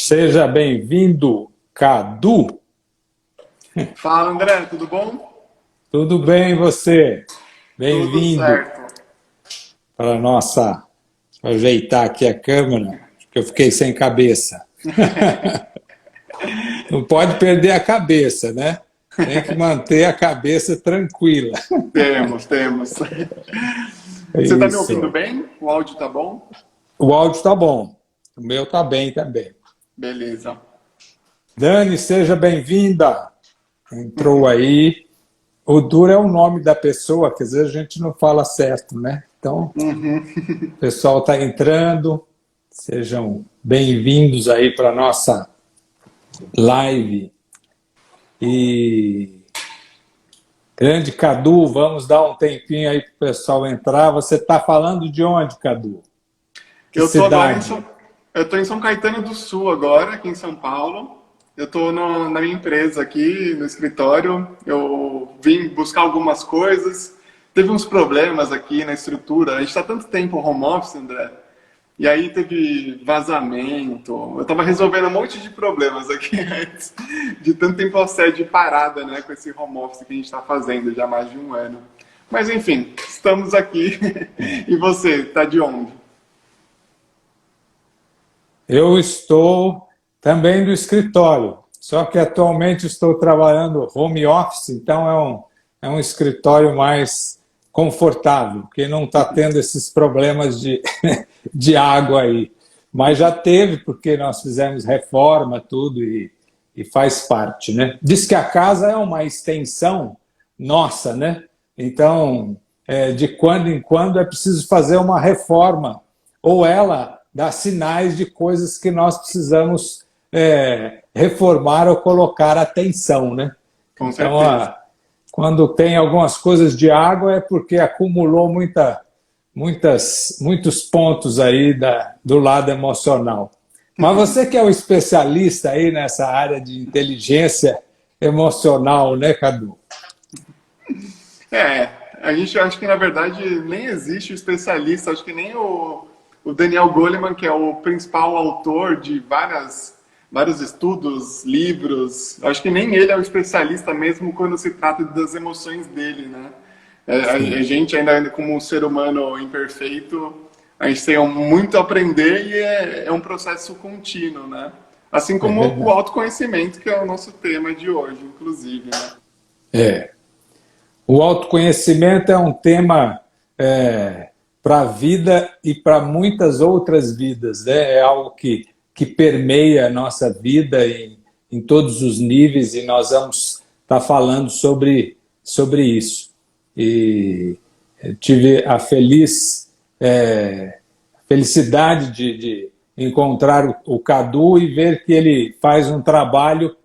Seja bem-vindo, Cadu. Fala, André, tudo bom? Tudo bem, e você? Tudo Bem-vindo certo. para a nossa... Ajeitar aqui a câmera, que eu fiquei sem cabeça. Não pode perder a cabeça, né? Tem que manter a cabeça tranquila. Temos. É Você está me ouvindo isso. bem? O áudio tá bom? O áudio está bom. O meu está bem também. Beleza. Dani, seja bem-vinda. Entrou aí. O duro é o nome da pessoa, que às vezes a gente não fala certo, né? Então, o pessoal está entrando. Sejam bem-vindos aí para a nossa live. E grande Cadu, vamos dar um tempinho aí para o pessoal entrar. Você está falando de onde, Cadu? Que Eu tô agora em cidade? São... Eu tô em São Caetano do Sul agora, aqui em São Paulo. Eu tô na minha empresa aqui, no escritório. Eu vim buscar algumas coisas. Teve uns problemas aqui na estrutura. A gente tá tanto tempo home office, André. E aí teve vazamento. Eu tava resolvendo um monte de problemas aqui antes, de tanto tempo a sede parada, né, com esse home office que a gente tá fazendo já há mais de um ano. Mas enfim, estamos aqui. E você, tá de onde? Eu estou também do escritório, só que atualmente estou trabalhando home office, então é um escritório mais confortável, porque não está tendo esses problemas de água aí. Mas já teve, porque nós fizemos reforma, tudo, e faz parte, né? Diz que a casa é uma extensão nossa, né? Então, de quando em quando é preciso fazer uma reforma, ou ela dá sinais de coisas que nós precisamos reformar ou colocar atenção, né? Com Então, certeza. quando tem algumas coisas de água é porque acumulou muitos pontos aí do lado emocional. Mas você que é o especialista aí nessa área de inteligência emocional, né, Cadu? É, a gente acha que na verdade nem existe o especialista, acho que nem o Daniel Goleman, que é o principal autor de vários estudos, livros, acho que nem ele é o especialista mesmo quando se trata das emoções dele, né? A Sim. gente ainda como um ser humano imperfeito, a gente tem muito a aprender e é um processo contínuo, né? Assim É como o verdade. autoconhecimento, que é o nosso tema de hoje, inclusive, né? É. O autoconhecimento é um tema para a vida e para muitas outras vidas, né? É algo que permeia a nossa vida em todos os níveis e nós vamos estar falando sobre isso. E tive a felicidade de encontrar o Cadu e ver que ele faz um trabalho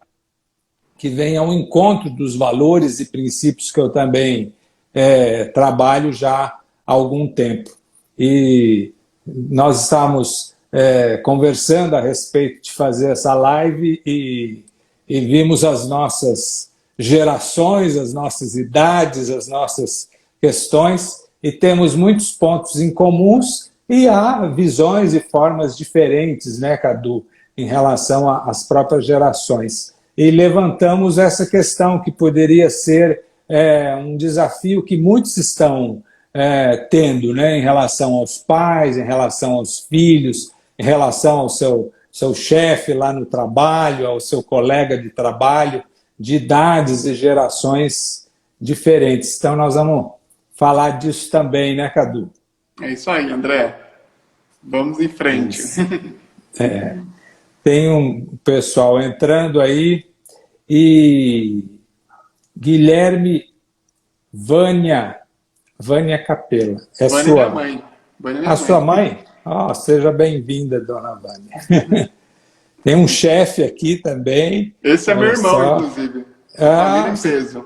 que vem ao encontro dos valores e princípios que eu também trabalho já há algum tempo. E nós estamos conversando a respeito de fazer essa live e vimos as nossas gerações, as nossas idades, as nossas questões, e temos muitos pontos em comuns e há visões e formas diferentes, né, Cadu, em relação às próprias gerações. E levantamos essa questão que poderia ser um desafio que muitos estão tendo, né, em relação aos pais, em relação aos filhos, em relação ao seu chefe lá no trabalho, ao seu colega de trabalho, de idades e gerações diferentes. Então, nós vamos falar disso também, né, Cadu? É isso aí, André. Vamos em frente. Isso. Tem um pessoal entrando aí e Guilherme Vânia, Vânia Capela. É Vânia é minha sua, mãe. Vânia é a minha sua mãe. mãe? Oh, seja bem-vinda, dona Vânia. Tem um chefe aqui também, Esse é meu olha irmão, só. inclusive. Família Ah, em peso.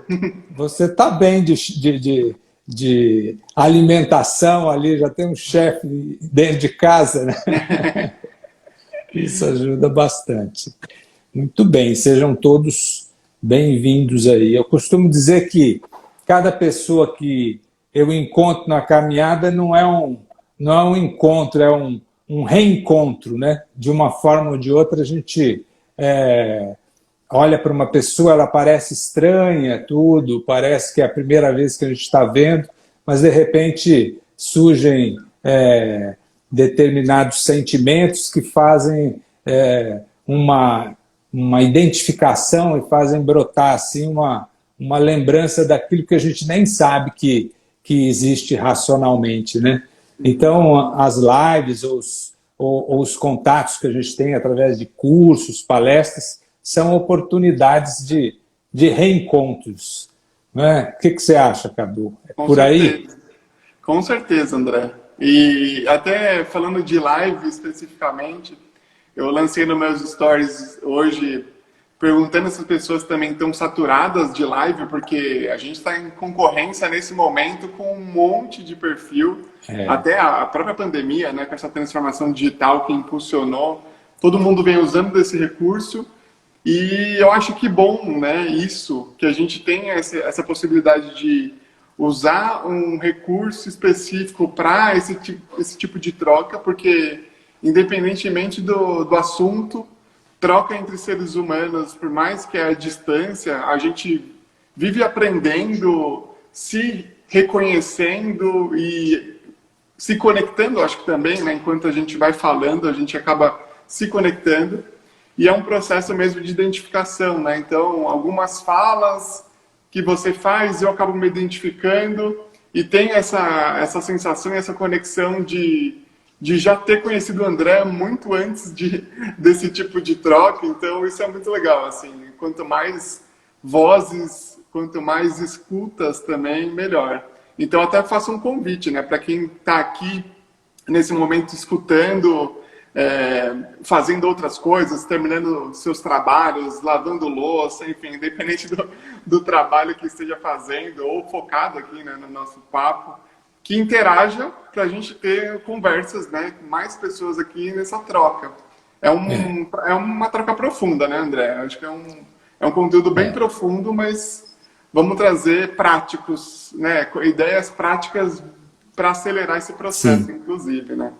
você está bem de alimentação ali, já tem um chefe dentro de casa, né? Isso ajuda bastante. Muito bem, sejam todos bem-vindos aí. Eu costumo dizer que cada pessoa que eu encontro na caminhada não é um encontro, um reencontro, né? De uma forma ou de outra, a gente olha para uma pessoa, ela parece estranha, tudo, parece que é a primeira vez que a gente está vendo, mas de repente surgem determinados sentimentos que fazem uma identificação e fazem brotar assim, uma lembrança daquilo que a gente nem sabe que existe racionalmente, né? Então, as lives ou os contatos que a gente tem através de cursos, palestras, são oportunidades de reencontros. Né? O que você acha, Cadu? É por aí? Com certeza, André. E até falando de live especificamente, eu lancei nos meus stories hoje perguntando se as pessoas também estão saturadas de live, porque a gente está em concorrência nesse momento com um monte de perfil, até a própria pandemia, né, com essa transformação digital que impulsionou, todo mundo vem usando desse recurso, e eu acho que bom, né, isso, que a gente tem essa possibilidade de usar um recurso específico para esse tipo de troca, porque independentemente do assunto, troca entre seres humanos, por mais que a distância, a gente vive aprendendo, se reconhecendo e se conectando, acho que também, né? Enquanto a gente vai falando, a gente acaba se conectando. E é um processo mesmo de identificação, né? Então, algumas falas que você faz, eu acabo me identificando e tem essa sensação e essa conexão de já ter conhecido o André muito antes desse tipo de troca, então isso é muito legal, assim, quanto mais vozes, quanto mais escutas também, melhor. Então até faço um convite, né, para quem está aqui nesse momento escutando, fazendo outras coisas, terminando seus trabalhos, lavando louça, enfim, independente do trabalho que esteja fazendo ou focado aqui, né, no nosso papo, que interaja para a gente ter conversas, né, com mais pessoas aqui nessa troca. É uma troca profunda, né, André? Acho que é um conteúdo bem profundo, mas vamos trazer práticos, né, ideias práticas para acelerar esse processo, inclusive, né?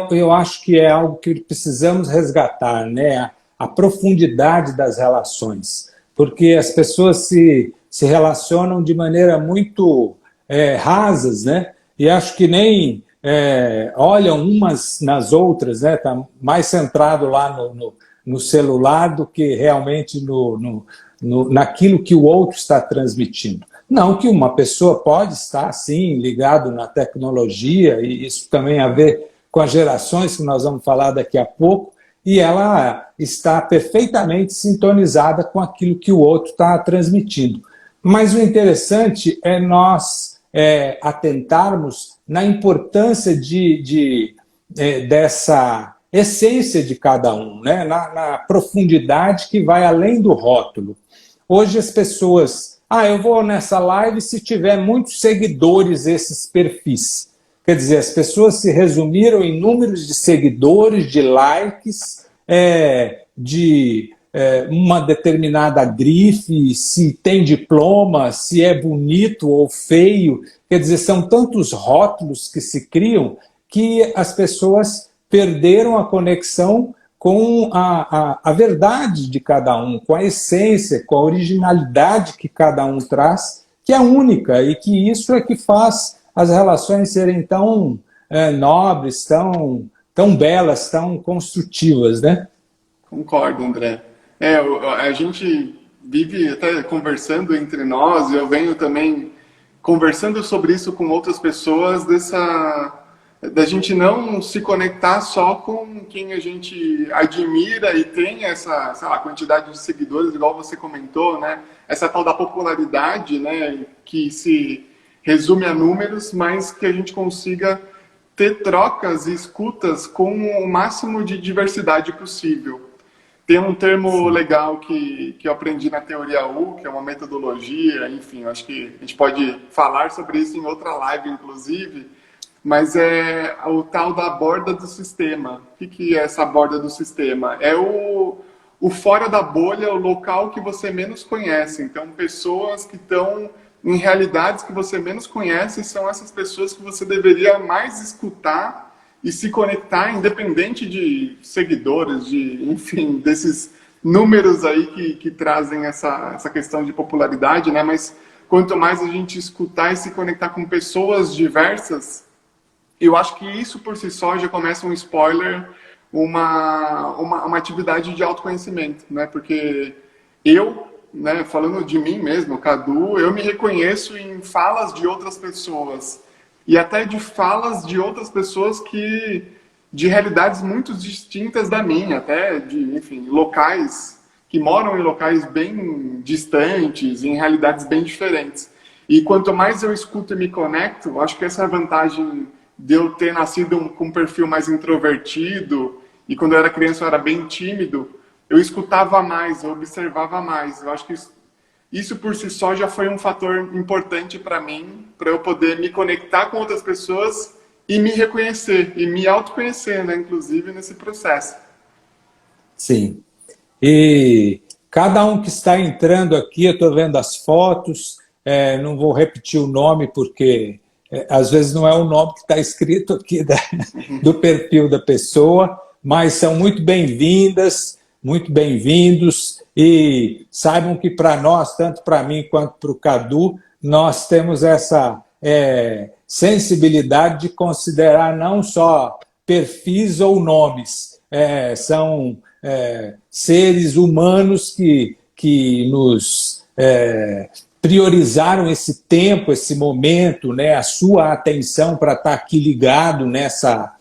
Eu acho que é algo que precisamos resgatar, né? A profundidade das relações, porque as pessoas se relacionam de maneira muito rasas, né? E acho que nem olham umas nas outras, né? Tá mais centrado lá no celular do que realmente naquilo que o outro está transmitindo. Não que uma pessoa pode estar, sim, ligado na tecnologia, e isso também a ver com as gerações que nós vamos falar daqui a pouco, e ela está perfeitamente sintonizada com aquilo que o outro está transmitindo. Mas o interessante é nós atentarmos na importância dessa essência de cada um, né? na profundidade que vai além do rótulo. Hoje as pessoas... eu vou nessa live se tiver muitos seguidores esses perfis. Quer dizer, as pessoas se resumiram em números de seguidores, de likes, de uma determinada grife, se tem diploma, se é bonito ou feio. Quer dizer, são tantos rótulos que se criam que as pessoas perderam a conexão com a verdade de cada um, com a essência, com a originalidade que cada um traz, que é única, e que isso é que faz as relações serem tão nobres, tão belas, tão construtivas, né? Concordo, André. A gente vive até conversando entre nós, e eu venho também conversando sobre isso com outras pessoas, da gente não se conectar só com quem a gente admira e tem essa, sei lá, quantidade de seguidores, igual você comentou, né? Essa tal da popularidade, né? Que se resume a números, mas que a gente consiga ter trocas e escutas com o máximo de diversidade possível. Tem um termo legal que eu aprendi na Teoria U, que é uma metodologia, enfim, acho que a gente pode falar sobre isso em outra live, inclusive, mas é o tal da borda do sistema. O que é essa borda do sistema? É o fora da bolha, o local que você menos conhece. Então, pessoas que estão em realidades que você menos conhece são essas pessoas que você deveria mais escutar e se conectar, independente de seguidores, enfim, desses números aí que trazem essa questão de popularidade, né? Mas quanto mais a gente escutar e se conectar com pessoas diversas, eu acho que isso por si só já começa um spoiler, uma atividade de autoconhecimento, né? Porque eu, né, falando de mim mesmo, Cadu, eu me reconheço em falas de outras pessoas e até de falas de outras pessoas de realidades muito distintas da minha, até de, enfim, locais que moram em locais bem distantes, em realidades bem diferentes. E quanto mais eu escuto e me conecto, acho que essa é a vantagem de eu ter nascido com um perfil mais introvertido, e quando eu era criança eu era bem tímido, eu escutava mais, eu observava mais. Eu acho que isso por si só já foi um fator importante para mim, para eu poder me conectar com outras pessoas e me reconhecer, e me autoconhecer, né, inclusive, nesse processo. Sim. E cada um que está entrando aqui, eu estou vendo as fotos, não vou repetir o nome porque às vezes não é o nome que está escrito aqui do perfil da pessoa, mas são muito bem-vindas, muito bem-vindos, e saibam que para nós, tanto para mim quanto para o Cadu, nós temos essa sensibilidade de considerar não só perfis ou nomes, são seres humanos que nos priorizaram esse tempo, esse momento, né, a sua atenção para estar aqui ligado nessa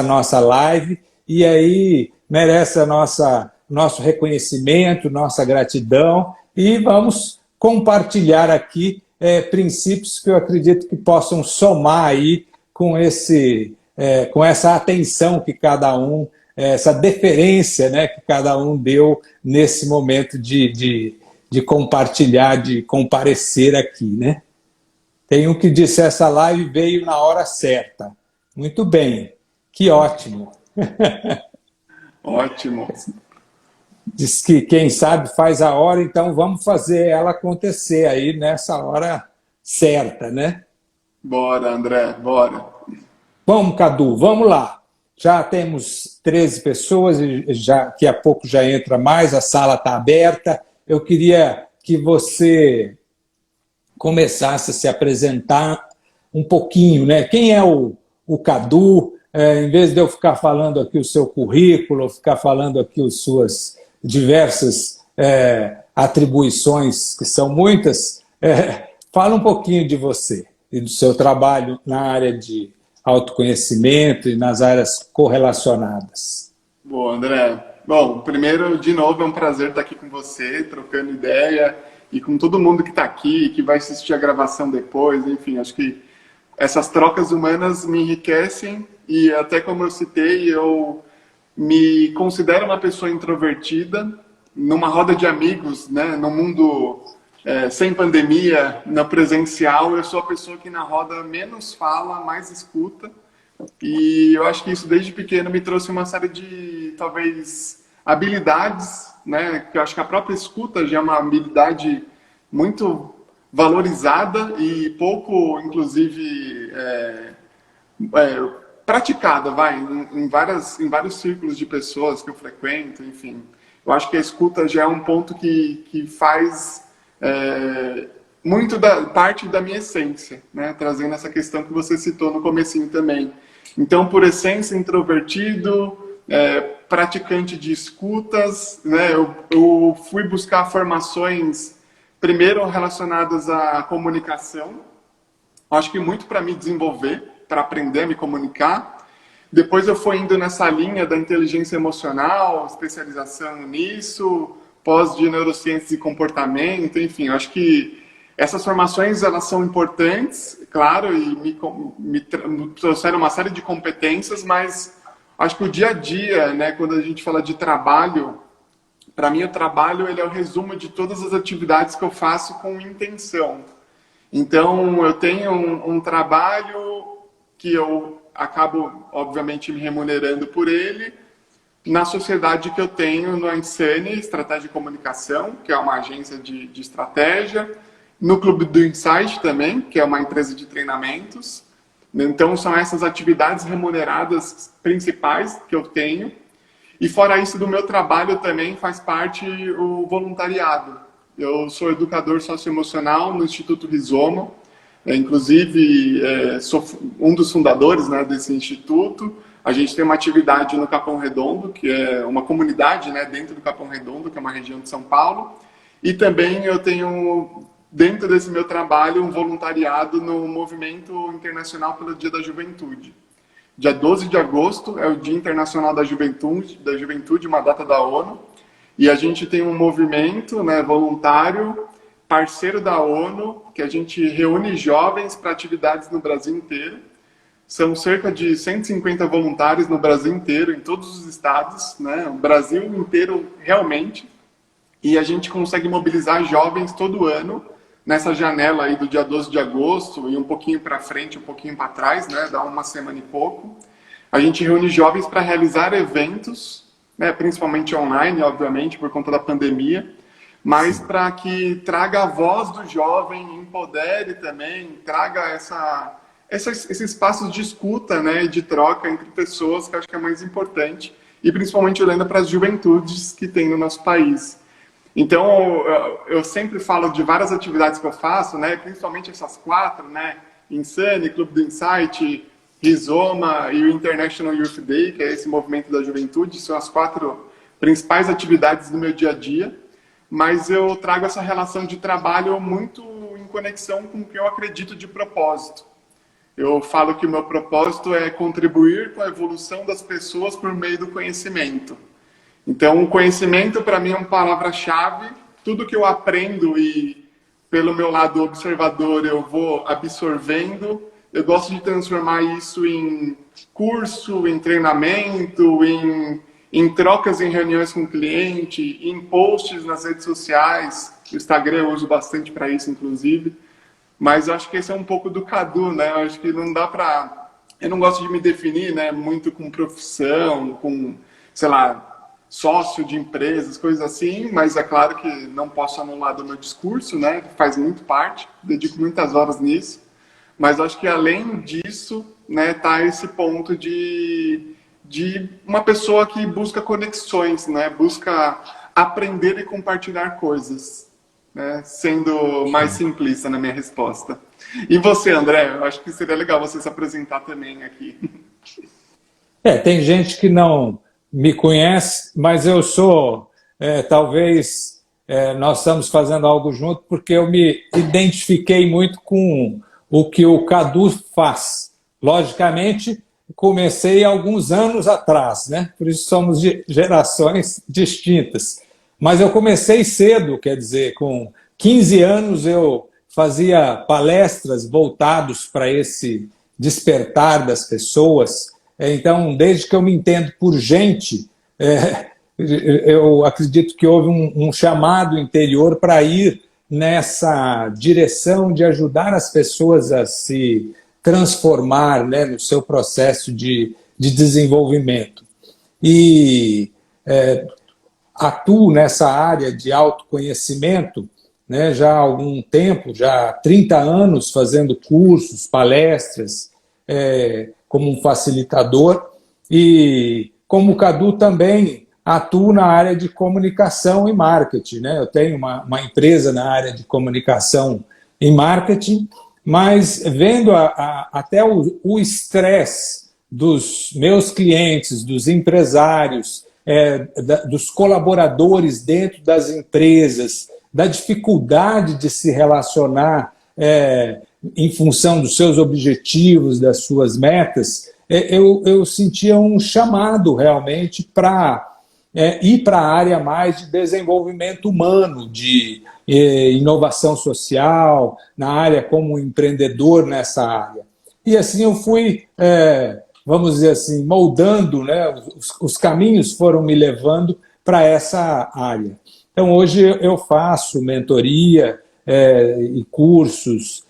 nossa live, e aí merece nosso reconhecimento, nossa gratidão, e vamos compartilhar aqui princípios que eu acredito que possam somar aí com essa atenção que cada um, essa deferência, né, que cada um deu nesse momento de compartilhar, de comparecer aqui, né? Tem um que disse: essa live veio na hora certa. Muito bem, que ótimo. Ótimo. Diz que quem sabe faz a hora, então vamos fazer ela acontecer aí nessa hora certa, né? Bora, André, bora. Vamos, Cadu, vamos lá. Já temos 13 pessoas, e daqui a pouco já entra mais, a sala está aberta. Eu queria que você começasse a se apresentar um pouquinho, né? Quem é o Cadu? Em vez de eu ficar falando aqui o seu currículo, ficar falando aqui as suas diversas atribuições, que são muitas, fala um pouquinho de você e do seu trabalho na área de autoconhecimento e nas áreas correlacionadas. Boa, André. Bom, primeiro, de novo, é um prazer estar aqui com você, trocando ideia, e com todo mundo que está aqui, que vai assistir a gravação depois, enfim, acho que essas trocas humanas me enriquecem, e até como eu citei, eu me considero uma pessoa introvertida, numa roda de amigos, né, no mundo sem pandemia, na presencial, eu sou a pessoa que na roda menos fala, mais escuta, e eu acho que isso desde pequeno me trouxe uma série de, talvez, habilidades, né, que eu acho que a própria escuta já é uma habilidade muito valorizada e pouco, inclusive, praticada, em vários círculos de pessoas que eu frequento, enfim. Eu acho que a escuta já é um ponto que faz muito parte da minha essência, né? Trazendo essa questão que você citou no comecinho também. Então, por essência, introvertido, praticante de escutas, né? Eu fui buscar formações, primeiro relacionadas à comunicação, acho que muito para me desenvolver, para aprender a me comunicar. Depois eu fui indo nessa linha da inteligência emocional, especialização nisso, pós de neurociências e comportamento, enfim, eu acho que essas formações elas são importantes, claro, e me trouxeram uma série de competências, mas acho que o dia a dia, né, quando a gente fala de trabalho, para mim o trabalho ele é o resumo de todas as atividades que eu faço com intenção. Então eu tenho um trabalho que eu acabo, obviamente, me remunerando por ele, na sociedade que eu tenho no Insane, Estratégia de Comunicação, que é uma agência de estratégia, no Clube do Insight também, que é uma empresa de treinamentos, Então, são essas atividades remuneradas principais que eu tenho. E fora isso, do meu trabalho também faz parte o voluntariado. Eu sou educador socioemocional no Instituto Rizoma. Inclusive, sou um dos fundadores, né, desse instituto. A gente tem uma atividade no Capão Redondo, que é uma comunidade, né, dentro do Capão Redondo, que é uma região de São Paulo. E também eu tenho, dentro desse meu trabalho, um voluntariado no Movimento Internacional pelo Dia da Juventude. Dia 12 de agosto é o Dia Internacional da Juventude, uma data da ONU. E a gente tem um movimento, né, voluntário, parceiro da ONU, que a gente reúne jovens para atividades no Brasil inteiro. São cerca de 150 voluntários no Brasil inteiro, em todos os estados, né, o Brasil inteiro realmente. E a gente consegue mobilizar jovens todo ano, nessa janela aí do dia 12 de agosto, e um pouquinho para frente, um pouquinho para trás, né, dá uma semana e pouco. A gente reúne jovens para realizar eventos, né, principalmente online, obviamente, por conta da pandemia, mas para que traga a voz do jovem, empodere também, traga esses espaços de escuta, né, de troca entre pessoas, que eu acho que é mais importante, e principalmente olhando para as juventudes que tem no nosso país. Então, eu sempre falo de várias atividades que eu faço, né, principalmente essas 4, né, Insane, Clube do Insight, Rizoma e o International Youth Day, que é esse movimento da juventude, são as 4 principais atividades do meu dia a dia, mas eu trago essa relação de trabalho muito em conexão com o que eu acredito de propósito. Eu falo que o meu propósito é contribuir com a evolução das pessoas por meio do conhecimento. Então, o conhecimento, para mim, é uma palavra-chave. Tudo que eu aprendo e, pelo meu lado observador, eu vou absorvendo. Eu gosto de transformar isso em curso, em treinamento, em trocas em reuniões com o cliente, em posts nas redes sociais. O Instagram eu uso bastante para isso, inclusive. Mas eu acho que esse é um pouco do Cadu, né? Eu acho que não dá para... Eu não gosto de me definir, né, muito com profissão, com, sei lá, sócio de empresas, coisas assim, mas é claro que não posso anular do meu discurso, né? Faz muito parte, dedico muitas horas nisso, mas acho que além disso, né, tá esse ponto de uma pessoa que busca conexões, né? Busca aprender e compartilhar coisas, né? Sendo mais simplista na minha resposta. E você, André? Eu acho que seria legal você se apresentar também aqui. Tem gente que não me conhece, mas eu sou, talvez, nós estamos fazendo algo junto porque eu me identifiquei muito com o que o Cadu faz. Logicamente, comecei alguns anos atrás, né? Por isso somos de gerações distintas. Mas eu comecei cedo, quer dizer, com 15 anos eu fazia palestras voltados para esse despertar das pessoas. Então, desde que eu me entendo por gente, eu acredito que houve um chamado interior para ir nessa direção de ajudar as pessoas a se transformar, né, no seu processo de desenvolvimento. E atuo nessa área de autoconhecimento, né, já há algum tempo, já há 30 anos, fazendo cursos, palestras, como um facilitador, e como o Cadu também atuo na área de comunicação e marketing, né? Eu tenho uma empresa na área de comunicação e marketing, mas vendo até o estresse dos meus clientes, dos empresários, dos colaboradores dentro das empresas, da dificuldade de se relacionar em função dos seus objetivos, das suas metas, eu sentia um chamado realmente para ir para a área mais de desenvolvimento humano, de inovação social, na área como empreendedor nessa área. E assim eu fui, vamos dizer assim, moldando, né? Os caminhos foram me levando para essa área. Então hoje eu faço mentoria e cursos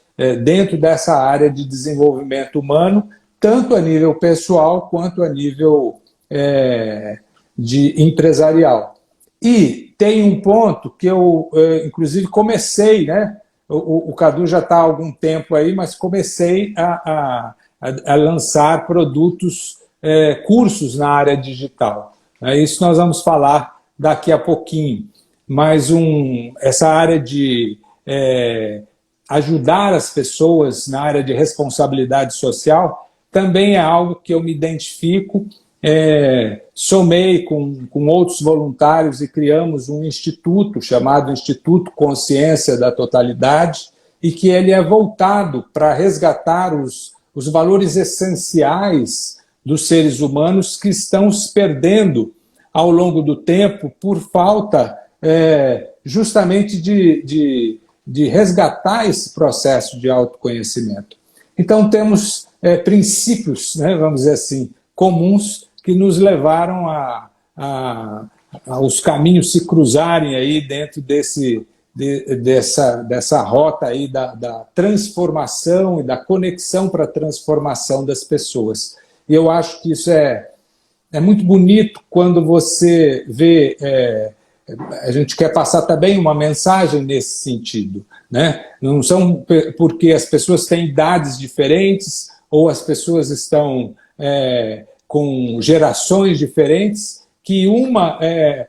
dentro dessa área de desenvolvimento humano, tanto a nível pessoal quanto a nível de empresarial. E tem um ponto que eu, inclusive, comecei, né? O Cadu já está há algum tempo aí, mas comecei a a lançar produtos, cursos na área digital. Isso nós vamos falar daqui a pouquinho. Mas essa área de ajudar as pessoas na área de responsabilidade social também é algo que eu me identifico. Somei com outros voluntários e criamos um instituto chamado Instituto Consciência da Totalidade, e que ele é voltado para resgatar os valores essenciais dos seres humanos que estão se perdendo ao longo do tempo por falta justamente de resgatar esse processo de autoconhecimento. Então temos princípios, né, vamos dizer assim, comuns que nos levaram aos caminhos se cruzarem aí dentro dessa rota aí da transformação e da conexão para a transformação das pessoas. E eu acho que isso é muito bonito quando você vê... a gente quer passar também uma mensagem nesse sentido, né? Não são porque as pessoas têm idades diferentes ou as pessoas estão com gerações diferentes, que uma é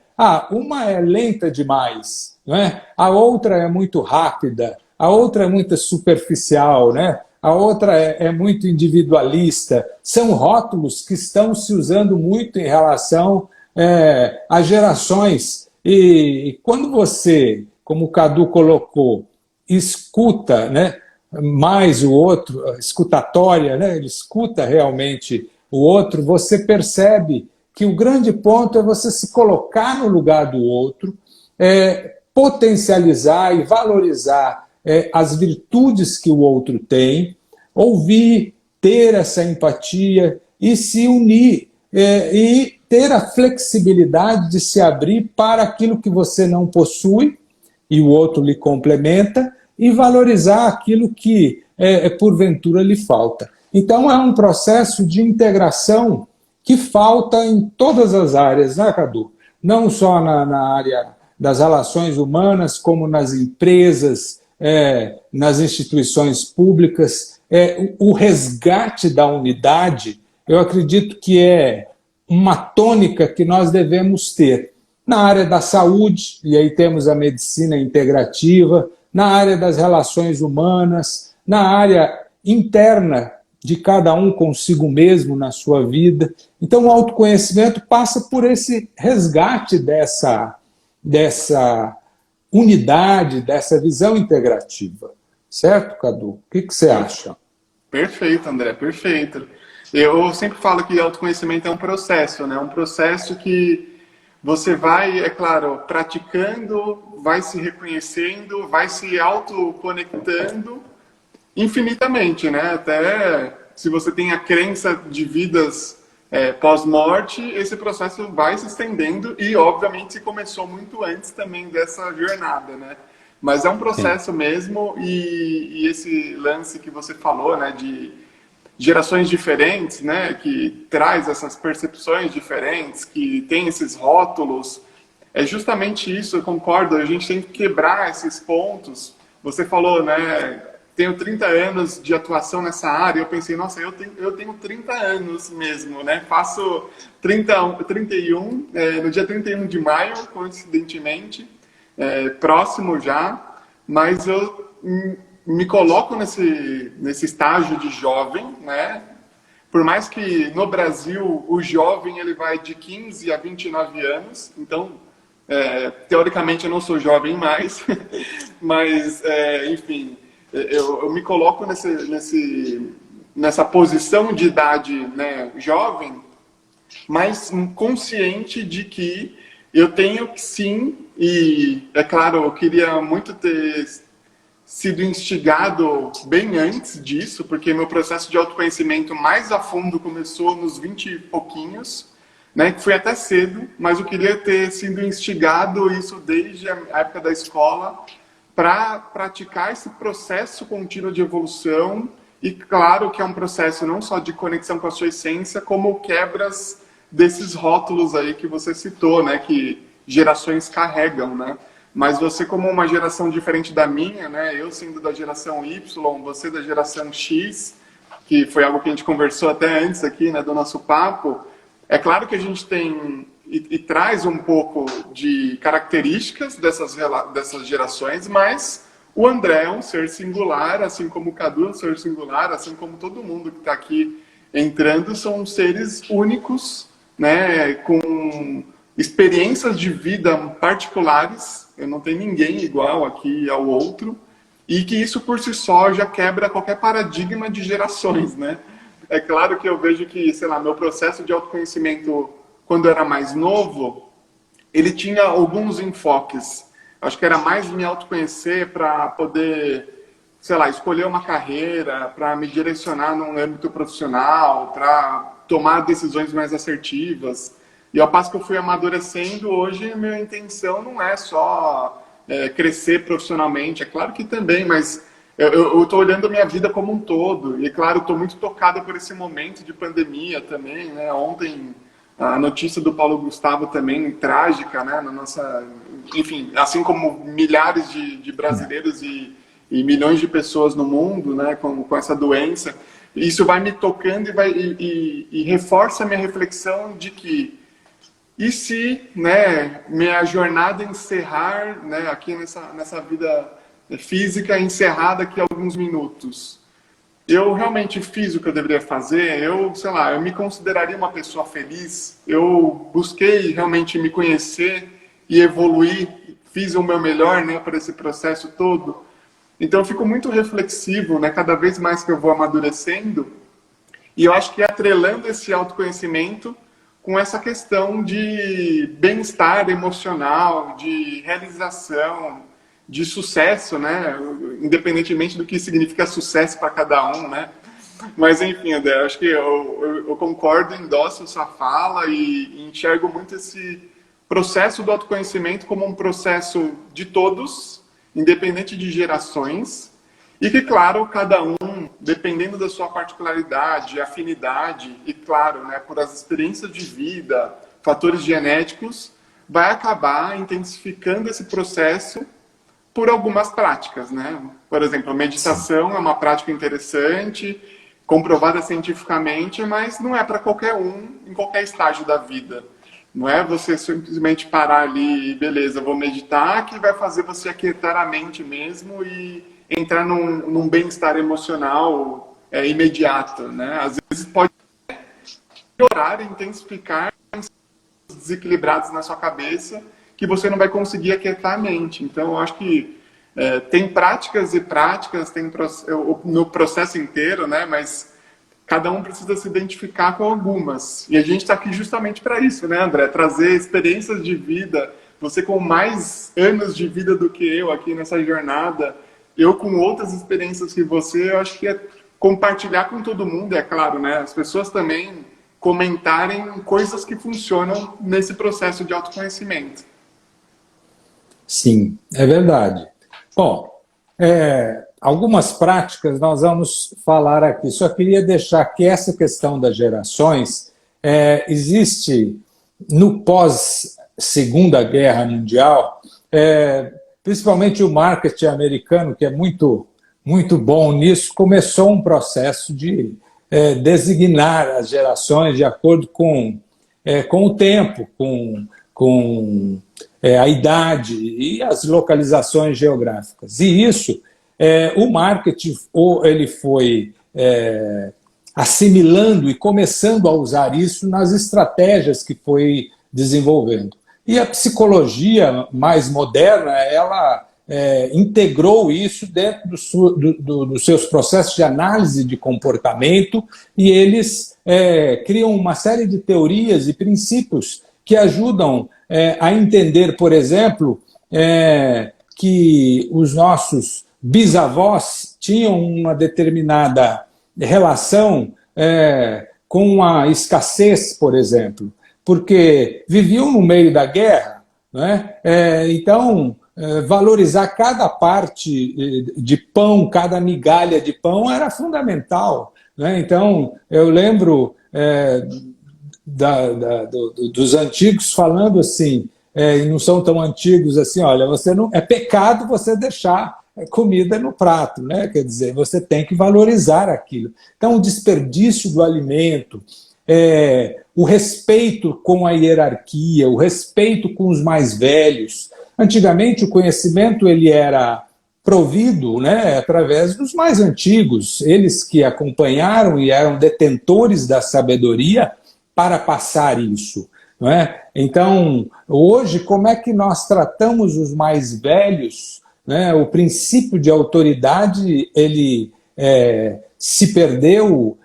lenta demais, não é? A outra é muito rápida, a outra é muito superficial, né? A outra é muito individualista. São rótulos que estão se usando muito em relação às gerações. E quando você, como o Cadu colocou, escuta, né, mais o outro, escutatória, né, ele escuta realmente o outro, você percebe que o grande ponto é você se colocar no lugar do outro, potencializar e valorizar as virtudes que o outro tem, ouvir, ter essa empatia e se unir, e ter a flexibilidade de se abrir para aquilo que você não possui e o outro lhe complementa, e valorizar aquilo que porventura lhe falta. Então é um processo de integração que falta em todas as áreas, né, Cadu? Não só na área das relações humanas, como nas empresas, nas instituições públicas. O resgate da unidade, eu acredito que é uma tônica que nós devemos ter na área da saúde, e aí temos a medicina integrativa, na área das relações humanas, na área interna de cada um consigo mesmo na sua vida. Então o autoconhecimento passa por esse resgate dessa unidade, dessa visão integrativa. Certo, Cadu? O que você acha? Perfeito, André, perfeito. Eu sempre falo que autoconhecimento é um processo, né? Um processo que você vai, é claro, praticando, vai se reconhecendo, vai se autoconectando infinitamente, né? Até se você tem a crença de vidas pós-morte, esse processo vai se estendendo e, obviamente, se começou muito antes também dessa jornada, né? Mas é um processo mesmo, e esse lance que você falou, né, de gerações diferentes, né, que traz essas percepções diferentes, que tem esses rótulos, é justamente isso, eu concordo, a gente tem que quebrar esses pontos. Você falou, né, tenho 30 anos de atuação nessa área, eu pensei, nossa, eu tenho 30 anos mesmo, né, faço 31, no dia 31 de maio, coincidentemente, próximo já, mas eu me coloco nesse estágio de jovem, né? Por mais que no Brasil o jovem ele vai de 15 a 29 anos, então teoricamente eu não sou jovem mais, mas enfim, eu me coloco nessa posição de idade, né, jovem, mas consciente de que eu tenho que sim, e é claro, eu queria muito ter sido instigado bem antes disso, porque meu processo de autoconhecimento mais a fundo começou nos 20 e pouquinhos, né, que foi até cedo, mas eu queria ter sido instigado isso desde a época da escola, para praticar esse processo contínuo de evolução, e claro que é um processo não só de conexão com a sua essência, como quebras desses rótulos aí que você citou, né, que gerações carregam, né? Mas você, como uma geração diferente da minha, né, eu sendo da geração Y, você da geração X, que foi algo que a gente conversou até antes aqui, né, do nosso papo, é claro que a gente tem e traz um pouco de características dessas gerações, mas o André é um ser singular, assim como o Cadu é um ser singular, assim como todo mundo que está aqui entrando, são seres únicos, né, com experiências de vida particulares. Eu não tenho ninguém igual aqui ao outro, e que isso por si só já quebra qualquer paradigma de gerações, né? É claro que eu vejo que, sei lá, meu processo de autoconhecimento, quando eu era mais novo, ele tinha alguns enfoques. Acho que era mais me autoconhecer para poder, sei lá, escolher uma carreira, para me direcionar num âmbito profissional, para tomar decisões mais assertivas. E ao passo que eu fui amadurecendo, hoje minha intenção não é só crescer profissionalmente, é claro que também, mas eu estou olhando a minha vida como um todo. E, claro, estou muito tocado por esse momento de pandemia também, né? Ontem, a notícia do Paulo Gustavo também, trágica, né? Na nossa... Enfim, assim como milhares de brasileiros e milhões de pessoas no mundo, né? Com essa doença. Isso vai me tocando e reforça a minha reflexão de que e se, né, minha jornada encerrar, né, aqui nessa vida física, encerrar daqui a alguns minutos? Eu realmente fiz o que eu deveria fazer? Eu, sei lá, eu me consideraria uma pessoa feliz? Eu busquei realmente me conhecer e evoluir? Fiz o meu melhor, né, para esse processo todo? Então eu fico muito reflexivo, né, cada vez mais que eu vou amadurecendo. E eu acho que atrelando esse autoconhecimento com essa questão de bem-estar emocional, de realização, de sucesso, né? Independentemente do que significa sucesso para cada um, né? Mas enfim, André, acho que eu concordo, endosso sua fala e enxergo muito esse processo do autoconhecimento como um processo de todos, independente de gerações, e que, claro, cada um, dependendo da sua particularidade, afinidade e, claro, né, por as experiências de vida, fatores genéticos, vai acabar intensificando esse processo por algumas práticas, né? Por exemplo, a meditação é uma prática interessante, comprovada cientificamente, mas não é para qualquer um, em qualquer estágio da vida. Não é você simplesmente parar ali e, beleza, vou meditar, que vai fazer você aquietar a mente mesmo e entrar num bem-estar emocional imediato, né? Às vezes pode piorar, intensificar desequilibrados na sua cabeça que você não vai conseguir aquietar a mente. Então, eu acho que tem práticas e práticas, tem no processo inteiro, né? Mas cada um precisa se identificar com algumas. E a gente está aqui justamente para isso, né, André? Trazer experiências de vida. Você com mais anos de vida do que eu aqui nessa jornada, eu com outras experiências que você, eu acho que é compartilhar com todo mundo, é claro, né? As pessoas também comentarem coisas que funcionam nesse processo de autoconhecimento. Sim, é verdade. Bom, algumas práticas nós vamos falar aqui. Só queria deixar que essa questão das gerações existe no pós-Segunda Guerra Mundial, principalmente o marketing americano, que é muito, muito bom nisso, começou um processo de designar as gerações de acordo com o tempo, com a idade e as localizações geográficas. E isso, o marketing ele foi assimilando e começando a usar isso nas estratégias que foi desenvolvendo. E a psicologia mais moderna, ela integrou isso dentro dos seus processos de análise de comportamento e eles criam uma série de teorias e princípios que ajudam a entender, por exemplo, que os nossos bisavós tinham uma determinada relação com a escassez, por exemplo, porque viviam no meio da guerra, né? Então, valorizar cada parte de pão, cada migalha de pão era fundamental, né? Então, eu lembro dos antigos falando assim, e não são tão antigos assim, olha, é pecado você deixar comida no prato, né? Quer dizer, você tem que valorizar aquilo. Então, o desperdício do alimento, o respeito com a hierarquia, o respeito com os mais velhos. Antigamente, o conhecimento ele era provido, né, através dos mais antigos, eles que acompanharam e eram detentores da sabedoria para passar isso. Não é? Então, hoje, como é que nós tratamos os mais velhos? Né? O princípio de autoridade ele se perdeu,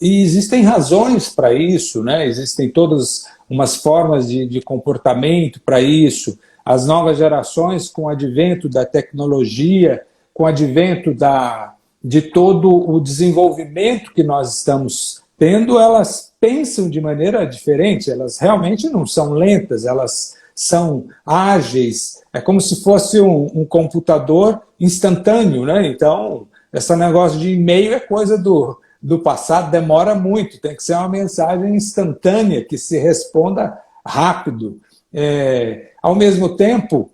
e existem razões para isso, né? Existem todas umas formas de comportamento para isso. As novas gerações, com o advento da tecnologia, com o advento de todo o desenvolvimento que nós estamos tendo, elas pensam de maneira diferente, elas realmente não são lentas, elas são ágeis, é como se fosse um computador instantâneo, né? Então, esse negócio de e-mail é coisa do passado, demora muito, tem que ser uma mensagem instantânea, que se responda rápido. Ao mesmo tempo,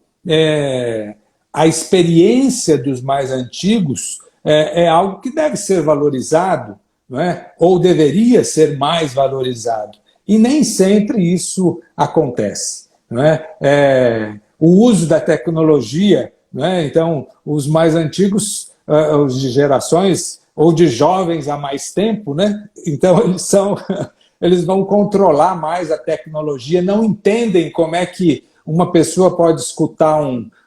a experiência dos mais antigos é algo que deve ser valorizado, não é? Ou deveria ser mais valorizado. E nem sempre isso acontece. Não é? O uso da tecnologia, não é? Então, os mais antigos, os de gerações ou de jovens há mais tempo, né? Então eles vão controlar mais a tecnologia, não entendem como é que uma pessoa pode escutar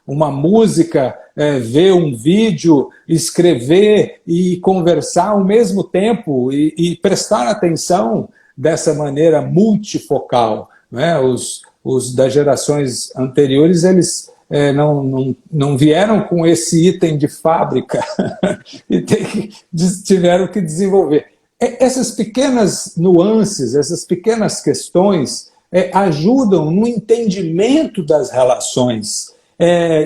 uma música, ver um vídeo, escrever e conversar ao mesmo tempo e prestar atenção dessa maneira multifocal. Né? Os das gerações anteriores, eles não vieram com esse item de fábrica e tiveram que desenvolver. Essas pequenas nuances, essas pequenas questões ajudam no entendimento das relações.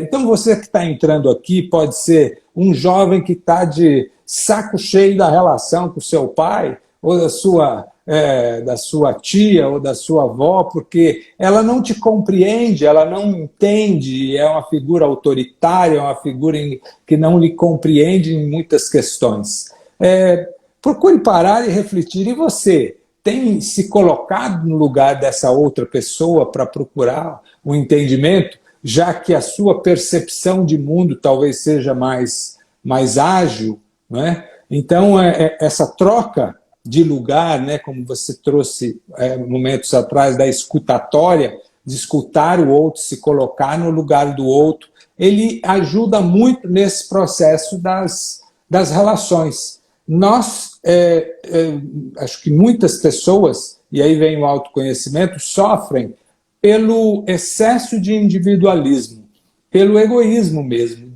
Então, você que está entrando aqui pode ser um jovem que está de saco cheio da relação com o seu pai, ou da sua tia, ou da sua avó, porque ela não te compreende, ela não entende, é uma figura autoritária, é uma figura que não lhe compreende em muitas questões. Procure parar e refletir. E você tem se colocado no lugar dessa outra pessoa para procurar o entendimento, já que a sua percepção de mundo talvez seja mais ágil, não é? Então, essa troca de lugar, né, como você trouxe momentos atrás, da escutatória, de escutar o outro, se colocar no lugar do outro, ele ajuda muito nesse processo das relações. Nós, acho que muitas pessoas, e aí vem o autoconhecimento, sofrem pelo excesso de individualismo, pelo egoísmo mesmo,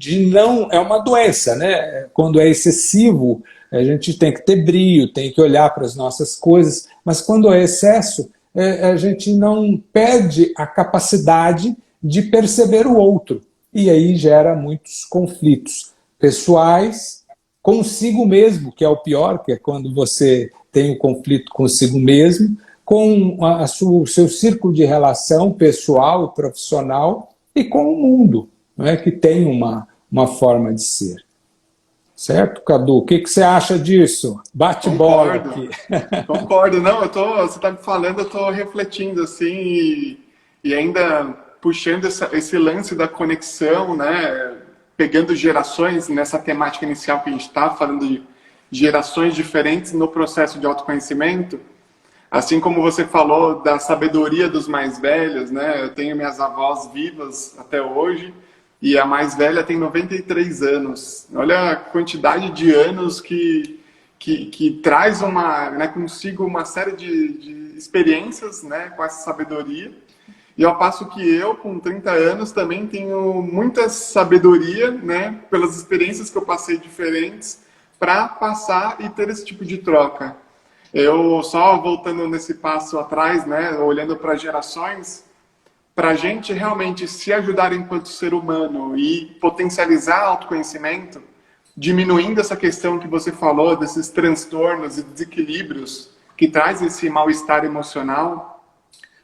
é uma doença, né? Quando é excessivo, a gente tem que ter brio, tem que olhar para as nossas coisas, mas quando é excesso, a gente não perde a capacidade de perceber o outro, e aí gera muitos conflitos pessoais, consigo mesmo, que é o pior, que é quando você tem um conflito consigo mesmo, com o seu círculo de relação pessoal, profissional e com o mundo, não é? Que tem uma forma de ser. Certo, Cadu? O que você acha disso? Bate bola aqui. Concordo. Não, você está me falando, eu estou refletindo assim e ainda puxando esse lance da conexão, né? Pegando gerações nessa temática inicial que a gente está, falando de gerações diferentes no processo de autoconhecimento. Assim como você falou da sabedoria dos mais velhos, né? Eu tenho minhas avós vivas até hoje e a mais velha tem 93 anos. Olha a quantidade de anos que traz consigo uma série de experiências, né, com essa sabedoria. E ao passo que eu, com 30 anos, também tenho muita sabedoria, né, pelas experiências que eu passei diferentes, para passar e ter esse tipo de troca. Eu, só voltando nesse passo atrás, né, olhando para gerações, para a gente realmente se ajudar enquanto ser humano e potencializar autoconhecimento, diminuindo essa questão que você falou, desses transtornos e desequilíbrios que traz esse mal-estar emocional,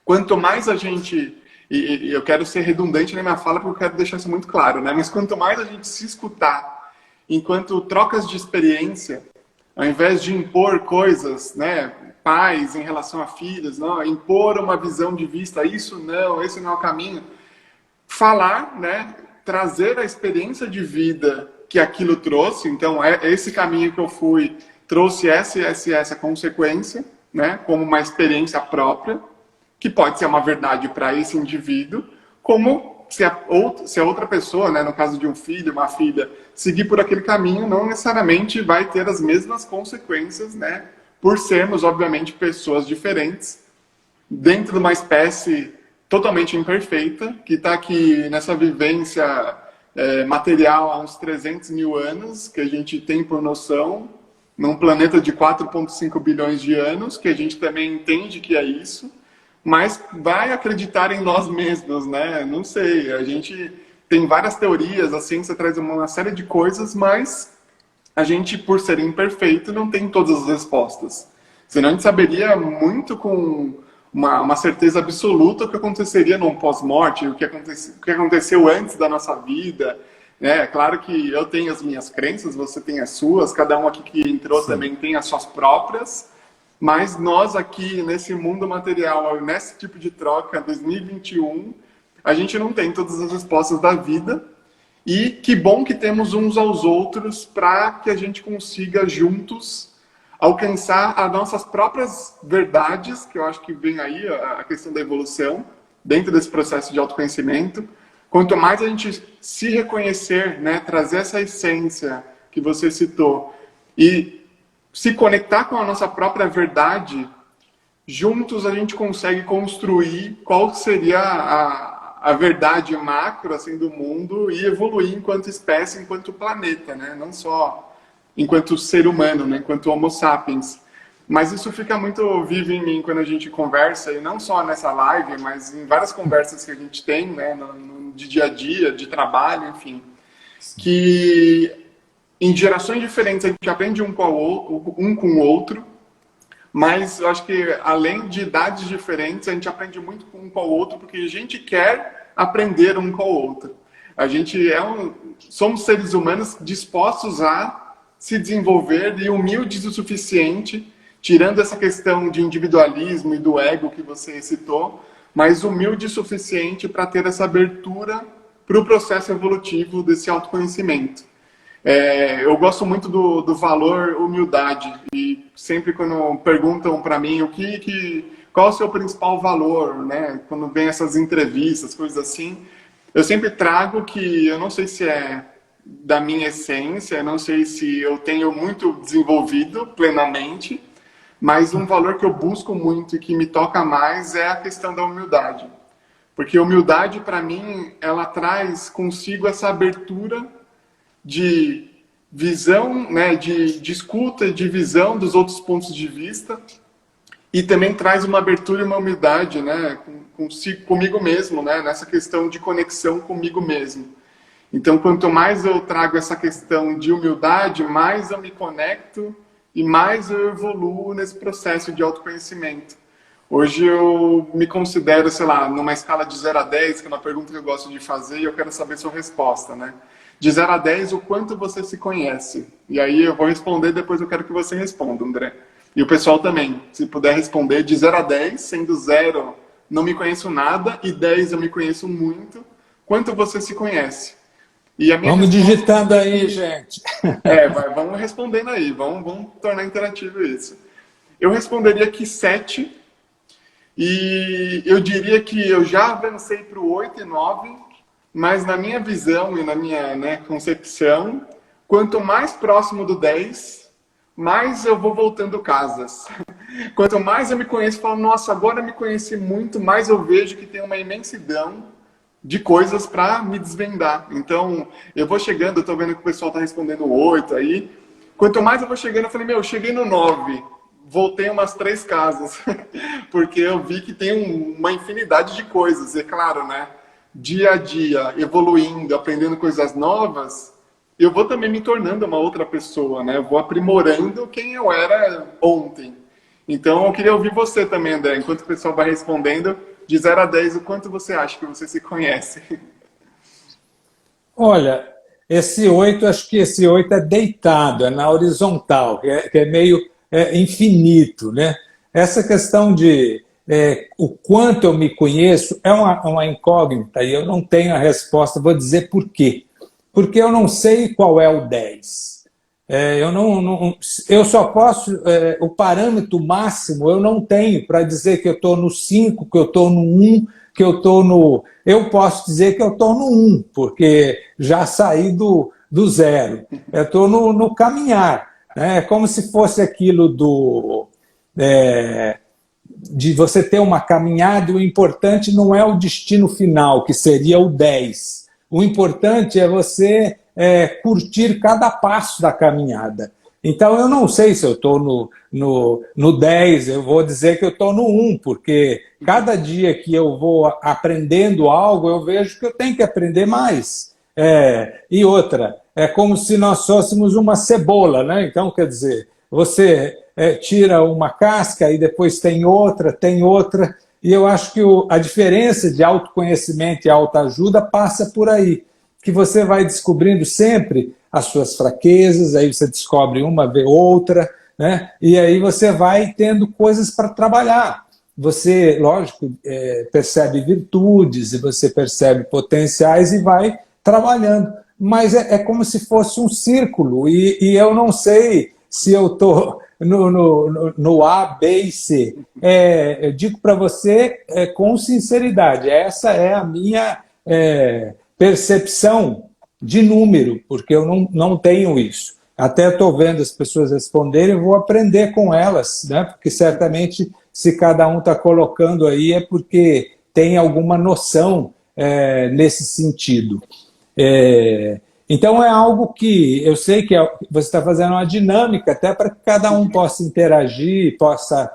quanto mais a gente e eu quero ser redundante na minha fala porque eu quero deixar isso muito claro, né? Mas quanto mais a gente se escutar, enquanto trocas de experiência, ao invés de impor coisas, né, pais em relação a filhos, não, impor uma visão de vista, isso não, esse não é o caminho, falar, né, trazer a experiência de vida que aquilo trouxe, então esse caminho que eu fui trouxe essa consequência, né, como uma experiência própria, que pode ser uma verdade para esse indivíduo, como se a outra pessoa, né, no caso de um filho, uma filha, seguir por aquele caminho, não necessariamente vai ter as mesmas consequências, né, por sermos, obviamente, pessoas diferentes, dentro de uma espécie totalmente imperfeita, que está aqui nessa vivência material há uns 300 mil anos, que a gente tem por noção, num planeta de 4,5 bilhões de anos, que a gente também entende que é isso, mas vai acreditar em nós mesmos, né? Não sei, a gente tem várias teorias, a ciência traz uma série de coisas, mas a gente, por ser imperfeito, não tem todas as respostas. Senão a gente saberia muito com uma certeza absoluta o que aconteceria num pós-morte, o que aconteceu antes da nossa vida. É claro que eu tenho as minhas crenças, você tem as suas, cada um aqui que entrou Sim. também tem as suas próprias, mas nós aqui nesse mundo material, nesse tipo de troca, 2021, a gente não tem todas as respostas da vida, e que bom que temos uns aos outros para que a gente consiga juntos alcançar as nossas próprias verdades, que eu acho que vem aí a questão da evolução, dentro desse processo de autoconhecimento. Quanto mais a gente se reconhecer, né, trazer essa essência que você citou, e se conectar com a nossa própria verdade, juntos a gente consegue construir qual seria a verdade macro assim, do mundo e evoluir enquanto espécie, enquanto planeta, né? Não só enquanto ser humano, né? Enquanto homo sapiens. Mas isso fica muito vivo em mim quando a gente conversa, e não só nessa live, mas em várias conversas que a gente tem, né? De dia a dia, de trabalho, enfim. Que em gerações diferentes a gente aprende um com o outro, mas eu acho que além de idades diferentes, a gente aprende muito um com o outro, porque a gente quer aprender um com o outro. A gente somos seres humanos dispostos a se desenvolver e humildes o suficiente, tirando essa questão de individualismo e do ego que você citou, mas humilde o suficiente para ter essa abertura para o processo evolutivo desse autoconhecimento. Eu gosto muito do valor humildade, e sempre quando perguntam para mim qual é o seu principal valor, né? Quando vem essas entrevistas, coisas assim, eu sempre trago que eu não sei se é da minha essência, não sei se eu tenho muito desenvolvido plenamente, mas um valor que eu busco muito e que me toca mais é a questão da humildade. Porque a humildade, para mim, ela traz consigo essa abertura de visão, né, de escuta, de visão dos outros pontos de vista, e também traz uma abertura e uma humildade, né, comigo mesmo, né, nessa questão de conexão comigo mesmo. Então, quanto mais eu trago essa questão de humildade, mais eu me conecto e mais eu evoluo nesse processo de autoconhecimento. Hoje eu me considero, sei lá, numa escala de 0 a 10, que é uma pergunta que eu gosto de fazer e eu quero saber sua resposta, né? De 0 a 10, o quanto você se conhece? E aí eu vou responder, depois eu quero que você responda, André. E o pessoal também, se puder responder de 0 a 10, sendo 0, não me conheço nada, e 10, eu me conheço muito. Quanto você se conhece? E a minha vamos digitando aí, gente. Vamos respondendo aí, vamos tornar interativo isso. Eu responderia que 7, e eu diria que eu já avancei para o 8 e 9, mas na minha visão e na minha, né, concepção, quanto mais próximo do 10, mais eu vou voltando casas. Quanto mais eu me conheço, eu falo, nossa, agora eu me conheci muito, mais eu vejo que tem uma imensidão de coisas para me desvendar. Então, eu vou chegando, eu tô vendo que o pessoal tá respondendo 8 aí. Quanto mais eu vou chegando, eu falei, eu cheguei no 9, voltei umas 3 casas, porque eu vi que tem uma infinidade de coisas. E claro, né, dia a dia, evoluindo, aprendendo coisas novas, eu vou também me tornando uma outra pessoa, né? Eu vou aprimorando quem eu era ontem. Então, eu queria ouvir você também, André, enquanto o pessoal vai respondendo. De 0 a 10, o quanto você acha que você se conhece? Olha, esse 8, acho que esse 8 é deitado, é na horizontal, que é meio infinito, né? Essa questão de o quanto eu me conheço é uma incógnita e eu não tenho a resposta, vou dizer por quê. Porque eu não sei qual é o 10. Eu só posso, o parâmetro máximo eu não tenho para dizer que eu estou no 5, que eu estou no 1, que eu estou no... Eu posso dizer que eu estou no 1, porque já saí do 0. Eu estou no caminhar. Né? É como se fosse aquilo de você ter uma caminhada, e o importante não é o destino final, que seria o 10. O importante é você curtir cada passo da caminhada. Então, eu não sei se eu estou no 10, eu vou dizer que eu estou no 1, porque cada dia que eu vou aprendendo algo, eu vejo que eu tenho que aprender mais. E outra, é como se nós fôssemos uma cebola, né? Então, quer dizer, você tira uma casca e depois tem outra, e eu acho que a diferença de autoconhecimento e autoajuda passa por aí, que você vai descobrindo sempre as suas fraquezas, aí você descobre uma, vê outra, né? E aí você vai tendo coisas para trabalhar. Você, lógico, percebe virtudes, e você percebe potenciais e vai trabalhando. Mas é como se fosse um círculo, e eu não sei se eu estou no A, B e C. Eu digo para você com sinceridade, essa é a minha percepção de número, porque eu não tenho isso. Até estou vendo as pessoas responderem, eu vou aprender com elas, né? Porque certamente se cada um está colocando aí é porque tem alguma noção nesse sentido. Então é algo que eu sei que você está fazendo uma dinâmica até para que cada um possa interagir, possa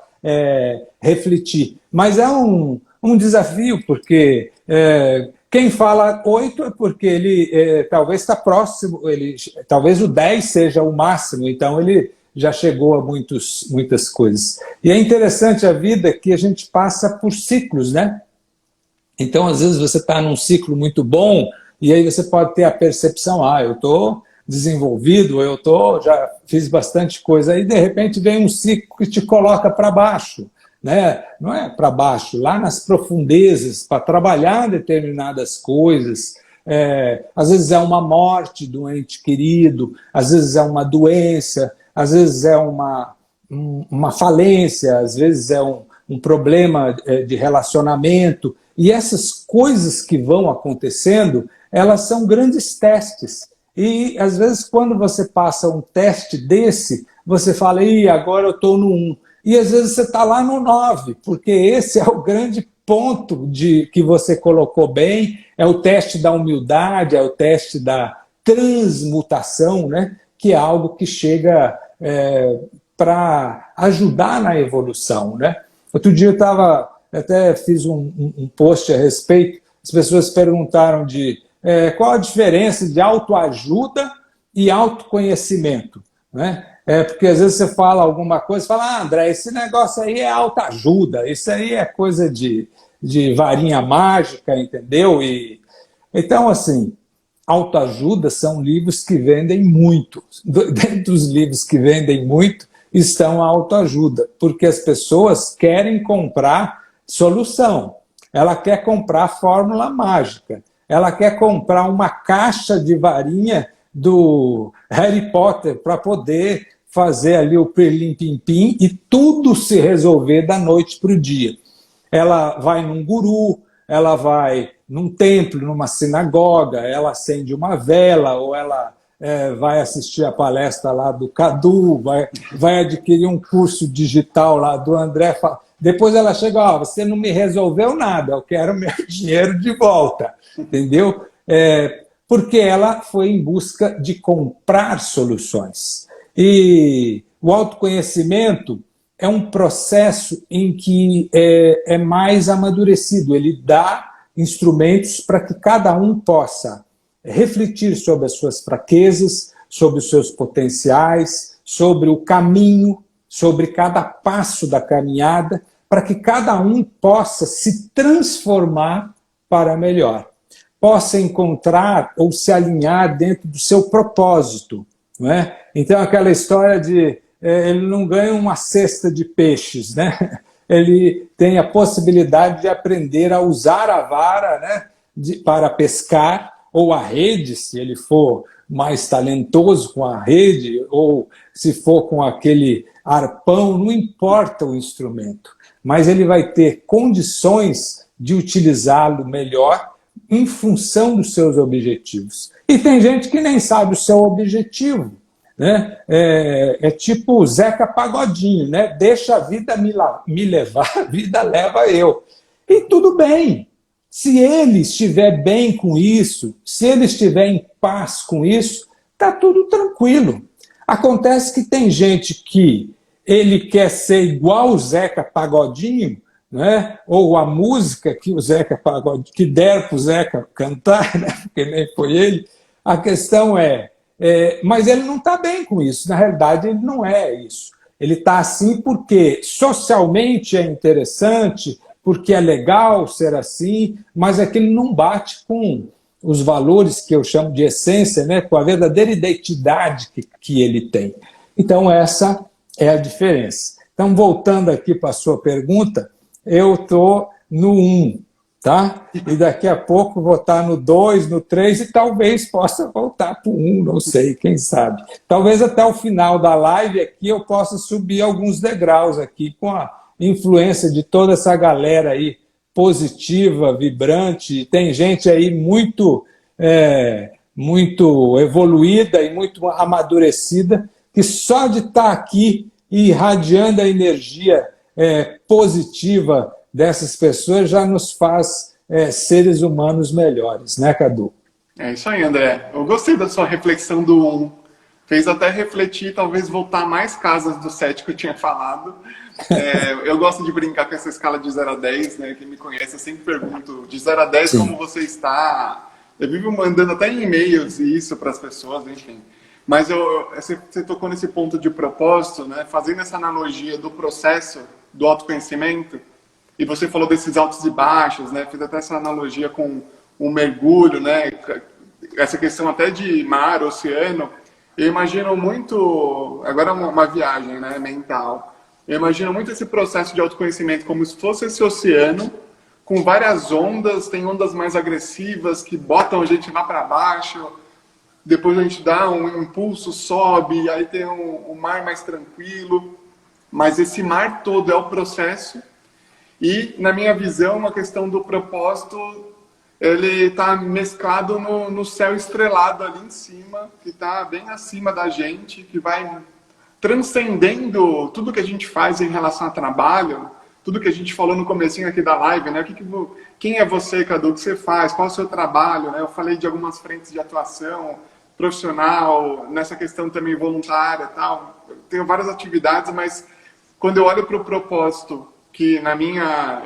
refletir. Mas é um desafio, porque quem fala 8 é porque ele talvez está próximo, talvez o 10 seja o máximo, então ele já chegou a muitas coisas. E é interessante a vida que a gente passa por ciclos, né? Então, às vezes, você está num ciclo muito bom, e aí você pode ter a percepção, eu estou desenvolvido, já fiz bastante coisa, aí de repente vem um ciclo que te coloca para baixo, né? Não é para baixo, lá nas profundezas, para trabalhar determinadas coisas. Às vezes é uma morte do ente querido, às vezes é uma doença, às vezes é uma falência, às vezes é um problema de relacionamento. E essas coisas que vão acontecendo, elas são grandes testes. E, às vezes, quando você passa um teste desse, você fala, agora eu estou no 1. E, às vezes, você está lá no 9, porque esse é o grande ponto que você colocou bem, é o teste da humildade, é o teste da transmutação, né? Que é algo que chega para ajudar na evolução, né? Outro dia eu até fiz um post a respeito, as pessoas perguntaram qual a diferença de autoajuda e autoconhecimento, né? Porque às vezes você fala alguma coisa, fala, André, esse negócio aí é autoajuda, isso aí é coisa de varinha mágica, entendeu? Então, assim, autoajuda são livros que vendem muito. Dentro dos livros que vendem muito estão a autoajuda, porque as pessoas querem comprar solução, ela quer comprar fórmula mágica, ela quer comprar uma caixa de varinha do Harry Potter para poder fazer ali o pirlim-pim-pim e tudo se resolver da noite para o dia. Ela vai num guru, ela vai num templo, numa sinagoga, ela acende uma vela, ou ela vai assistir a palestra lá do Cadu, vai adquirir um curso digital lá do André. Depois ela chega, você não me resolveu nada, eu quero meu dinheiro de volta, entendeu? Porque ela foi em busca de comprar soluções. E o autoconhecimento é um processo em que é mais amadurecido, ele dá instrumentos para que cada um possa refletir sobre as suas fraquezas, sobre os seus potenciais, sobre o caminho, sobre cada passo da caminhada, para que cada um possa se transformar para melhor, possa encontrar ou se alinhar dentro do seu propósito. Não é? Então, aquela história de ele não ganha uma cesta de peixes, né? Ele tem a possibilidade de aprender a usar a vara, né, para pescar, ou a rede, se ele for mais talentoso com a rede, ou se for com aquele arpão, não importa o instrumento, mas ele vai ter condições de utilizá-lo melhor em função dos seus objetivos. E tem gente que nem sabe o seu objetivo, né? É tipo o Zeca Pagodinho, né? Deixa a vida me levar, a vida leva eu. E tudo bem. Se ele estiver bem com isso, se ele estiver em paz com isso, está tudo tranquilo. Acontece que tem gente que ele quer ser igual o Zeca Pagodinho, né? Ou a música que o Zeca Pagodinho, que deram para o Zeca cantar, né? Porque nem foi ele. A questão mas ele não está bem com isso. Na realidade, ele não é isso. Ele está assim porque socialmente é interessante, porque é legal ser assim, mas é que ele não bate com os valores que eu chamo de essência, né? Com a verdadeira identidade que ele tem. Então, essa é a diferença. Então, voltando aqui para a sua pergunta, eu estou no 1. Tá? E daqui a pouco vou estar no 2, no 3 e talvez possa voltar para o 1, não sei, quem sabe. Talvez até o final da live aqui eu possa subir alguns degraus aqui com a influência de toda essa galera aí positiva, vibrante. Tem gente aí muito evoluída e muito amadurecida que só de estar aqui irradiando a energia positiva dessas pessoas já nos faz seres humanos melhores, né, Cadu? É isso aí, André. Eu gostei da sua reflexão do 1. Fez até refletir, talvez voltar mais casas do 7 que eu tinha falado. Eu gosto de brincar com essa escala de 0 a 10, né? Quem me conhece, eu sempre pergunto, de 0 a 10, Sim. Como você está? Eu vivo mandando até e-mails isso para as pessoas, enfim. Mas você tocou nesse ponto de propósito, né? Fazendo essa analogia do processo do autoconhecimento, e você falou desses altos e baixos, né? Fiz até essa analogia com um mergulho, né? Essa questão até de mar, oceano. Eu imagino muito, agora uma viagem, né, mental. Eu imagino muito esse processo de autoconhecimento como se fosse esse oceano, com várias ondas, tem ondas mais agressivas que botam a gente lá para baixo, depois a gente dá um impulso, sobe, aí tem um mar mais tranquilo. Mas esse mar todo é o processo. E, na minha visão, a questão do propósito, ele está mesclado no céu estrelado ali em cima, que está bem acima da gente, que vai transcendendo tudo que a gente faz em relação a trabalho, tudo que a gente falou no comecinho aqui da live, né? Quem é você, Cadu? O que você faz? Qual é o seu trabalho? Né? Eu falei de algumas frentes de atuação profissional, nessa questão também voluntária e tal. Eu tenho várias atividades, mas quando eu olho para o propósito, que na minha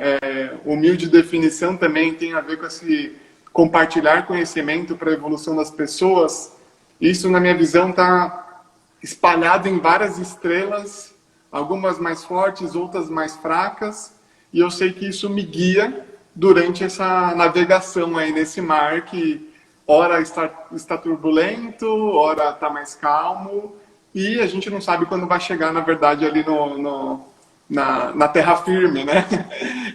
humilde definição também tem a ver com esse compartilhar conhecimento para a evolução das pessoas, isso na minha visão está espalhado em várias estrelas, algumas mais fortes, outras mais fracas, e eu sei que isso me guia durante essa navegação aí nesse mar que ora está turbulento, ora está mais calmo, e a gente não sabe quando vai chegar, na verdade, ali na terra firme, né?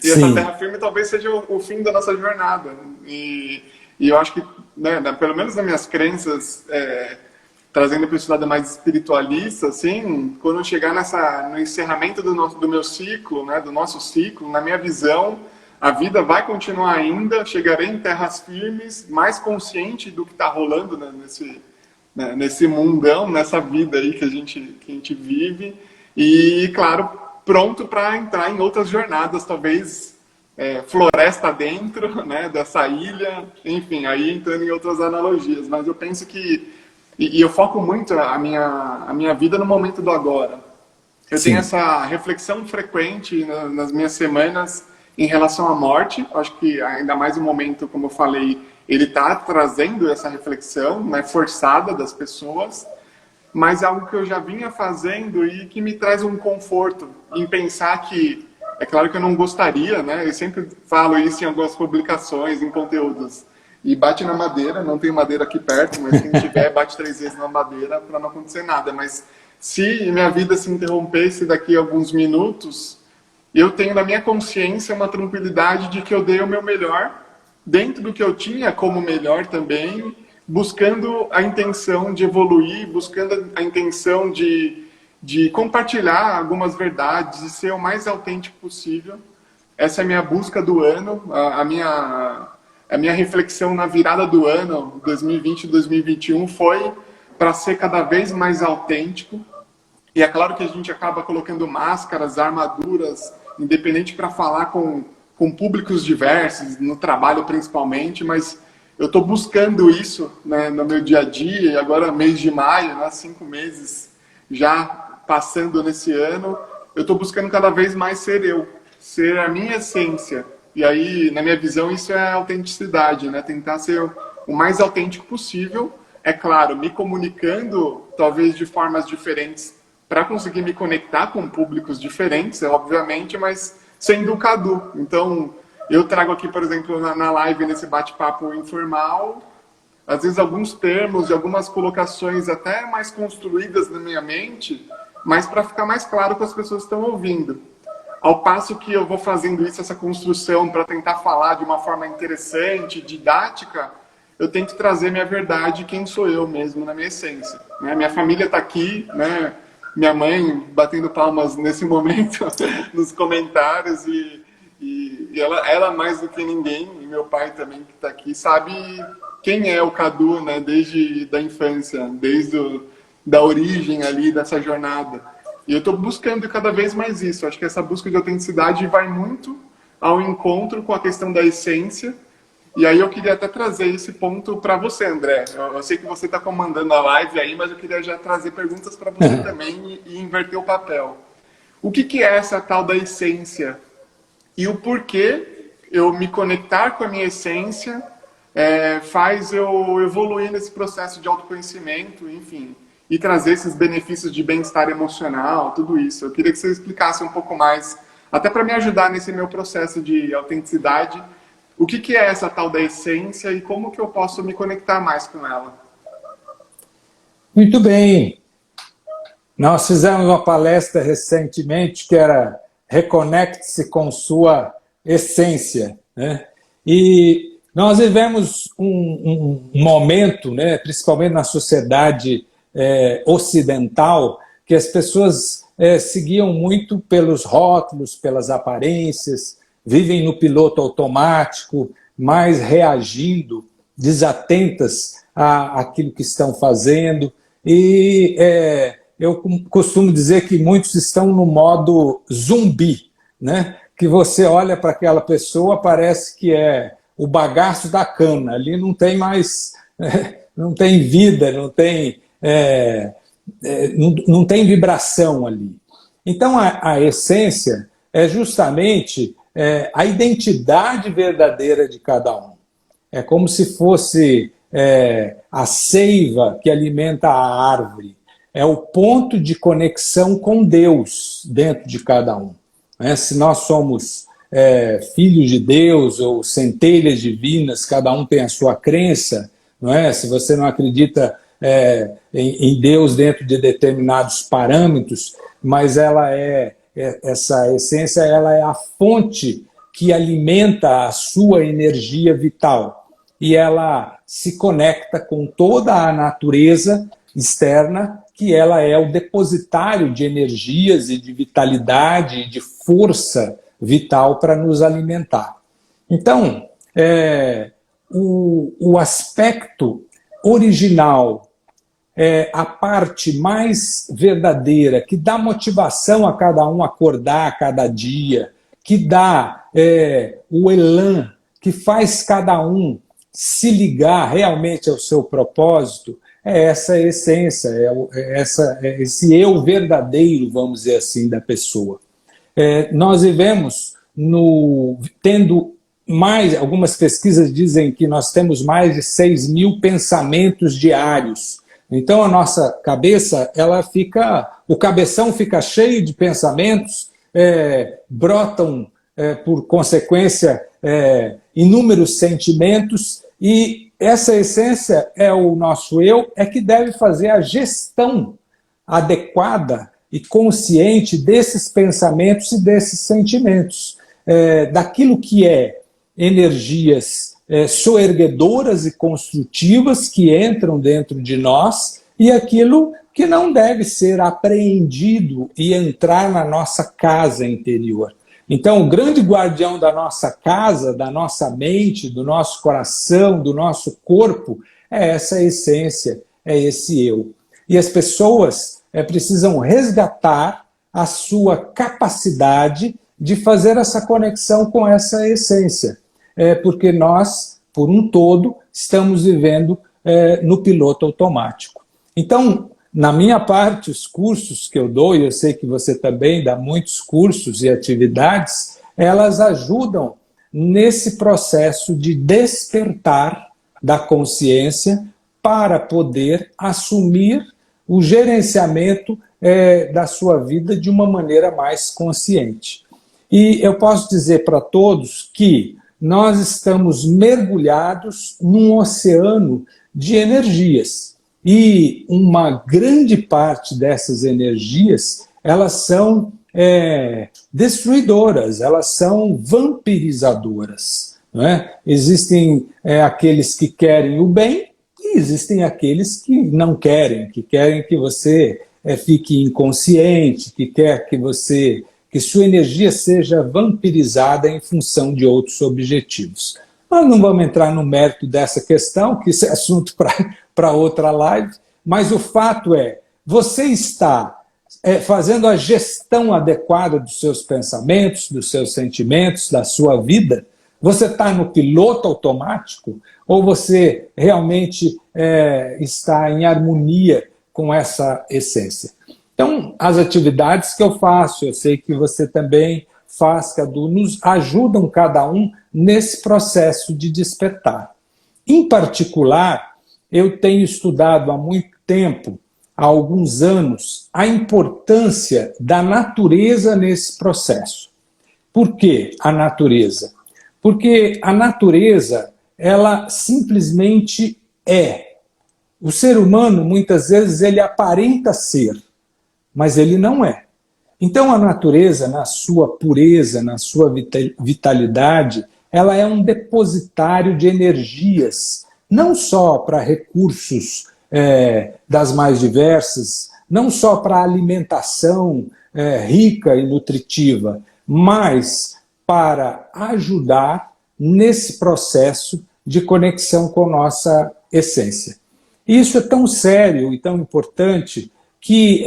E Sim. Essa terra firme talvez seja o fim da nossa jornada. E eu acho que, né, pelo menos nas minhas crenças, trazendo para esse lado mais espiritualista, assim, quando eu chegar no encerramento do meu ciclo, né, do nosso ciclo, na minha visão, a vida vai continuar ainda, chegarei em terras firmes, mais consciente do que está rolando, né, nesse mundão, nessa vida aí que a gente vive, e, claro, pronto para entrar em outras jornadas, talvez floresta dentro, né, dessa ilha, enfim, aí entrando em outras analogias, mas eu penso que, e eu foco muito a minha vida no momento do agora. Eu Sim. tenho essa reflexão frequente nas minhas semanas em relação à morte. Acho que ainda mais no momento, como eu falei, ele está trazendo essa reflexão, né, forçada das pessoas, mas é algo que eu já vinha fazendo e que me traz um conforto em pensar que É claro que eu não gostaria, né? Eu sempre falo isso em algumas publicações, em conteúdos. E bate na madeira, não tem madeira aqui perto, mas quem tiver, bate 3 vezes na madeira para não acontecer nada. Mas se minha vida se interrompesse daqui a alguns minutos, eu tenho na minha consciência uma tranquilidade de que eu dei o meu melhor, dentro do que eu tinha como melhor também, buscando a intenção de evoluir, buscando a intenção de compartilhar algumas verdades e ser o mais autêntico possível. Essa é a minha busca do ano, a minha reflexão na virada do ano, 2020 e 2021, foi para ser cada vez mais autêntico. E é claro que a gente acaba colocando máscaras, armaduras, independente para falar com públicos diversos, no trabalho principalmente, mas eu estou buscando isso, né, no meu dia a dia, e agora mês de maio, né, 5 meses já passando nesse ano, eu estou buscando cada vez mais ser eu, ser a minha essência. E aí, na minha visão, isso é autenticidade, né? Tentar ser o mais autêntico possível. É claro, me comunicando, talvez de formas diferentes, para conseguir me conectar com públicos diferentes, obviamente, mas sendo o Cadu. Então, eu trago aqui, por exemplo, na live, nesse bate-papo informal, às vezes alguns termos e algumas colocações até mais construídas na minha mente, mas para ficar mais claro que as pessoas estão ouvindo. Ao passo que eu vou fazendo isso, essa construção, para tentar falar de uma forma interessante, didática, eu tento trazer minha verdade, quem sou eu mesmo, na minha essência. Né? Minha família está aqui, né? Minha mãe batendo palmas nesse momento nos comentários, e ela mais do que ninguém, e meu pai também que está aqui, sabe quem é o Cadu, né? Desde a infância, da origem ali, dessa jornada. E eu estou buscando cada vez mais isso. Acho que essa busca de autenticidade vai muito ao encontro com a questão da essência. E aí eu queria até trazer esse ponto para você, André. Eu sei que você está comandando a live aí, mas eu queria já trazer perguntas para você também e inverter o papel. O que é essa tal da essência? E o porquê eu me conectar com a minha essência faz eu evoluir nesse processo de autoconhecimento, enfim, e trazer esses benefícios de bem-estar emocional, tudo isso. Eu queria que você explicasse um pouco mais, até para me ajudar nesse meu processo de autenticidade, o que é essa tal da essência e como que eu posso me conectar mais com ela. Muito bem. Nós fizemos uma palestra recentemente que era Reconecte-se com sua essência, né? E nós vivemos um momento, né, principalmente na sociedade ocidental, que as pessoas seguiam muito pelos rótulos, pelas aparências, vivem no piloto automático, mais reagindo, desatentas àquilo que estão fazendo. E eu costumo dizer que muitos estão no modo zumbi, né? Que você olha para aquela pessoa, parece que é o bagaço da cana, ali não tem mais, não tem vida, não tem vibração ali. Então, a essência é justamente a identidade verdadeira de cada um. É como se fosse a seiva que alimenta a árvore. É o ponto de conexão com Deus dentro de cada um. Se nós somos filhos de Deus ou centelhas divinas, cada um tem a sua crença, não é? Se você não acredita em Deus dentro de determinados parâmetros, mas essa essência, ela é a fonte que alimenta a sua energia vital e ela se conecta com toda a natureza externa, que ela é o depositário de energias e de vitalidade e de força vital para nos alimentar. Então, o aspecto original, a parte mais verdadeira, que dá motivação a cada um acordar a cada dia, que dá o elan, que faz cada um se ligar realmente ao seu propósito, é essa essência, esse eu verdadeiro, vamos dizer assim, da pessoa. Nós vivemos tendo mais, algumas pesquisas dizem que nós temos mais de 6.000 pensamentos diários. Então a nossa cabeça, o cabeção fica cheio de pensamentos brotam, por consequência, inúmeros sentimentos, e essa essência o nosso eu, que deve fazer a gestão adequada e consciente desses pensamentos e desses sentimentos, daquilo que energias soerguedoras e construtivas que entram dentro de nós e aquilo que não deve ser apreendido e entrar na nossa casa interior. Então, o grande guardião da nossa casa, da nossa mente, do nosso coração, do nosso corpo, é essa essência, é esse eu. E as pessoas precisam resgatar a sua capacidade de fazer essa conexão com essa essência, porque nós, por um todo, estamos vivendo no piloto automático. Então, na minha parte, os cursos que eu dou, e eu sei que você também dá muitos cursos e atividades, elas ajudam nesse processo de despertar da consciência para poder assumir o gerenciamento da sua vida de uma maneira mais consciente. E eu posso dizer para todos que nós estamos mergulhados num oceano de energias. E uma grande parte dessas energias, elas são destruidoras, elas são vampirizadoras. Não é? Existem aqueles que querem o bem e existem aqueles que não querem, que você fique inconsciente, que quer que sua energia seja vampirizada em função de outros objetivos. Nós não vamos entrar no mérito dessa questão, que isso é assunto para outra live, mas o fato você está fazendo a gestão adequada dos seus pensamentos, dos seus sentimentos, da sua vida? Você está no piloto automático ou você realmente está em harmonia com essa essência? Então, as atividades que eu faço, eu sei que você também faz, Cadu, nos ajudam cada um nesse processo de despertar. Em particular, eu tenho estudado há muito tempo, há alguns anos, a importância da natureza nesse processo. Por que a natureza? Porque a natureza, ela simplesmente é. O ser humano, muitas vezes, ele aparenta ser, mas ele não é. Então, a natureza, na sua pureza, na sua vitalidade, ela é um depositário de energias, não só para recursos das mais diversas, não só para alimentação rica e nutritiva, mas para ajudar nesse processo de conexão com nossa essência. E isso é tão sério e tão importante que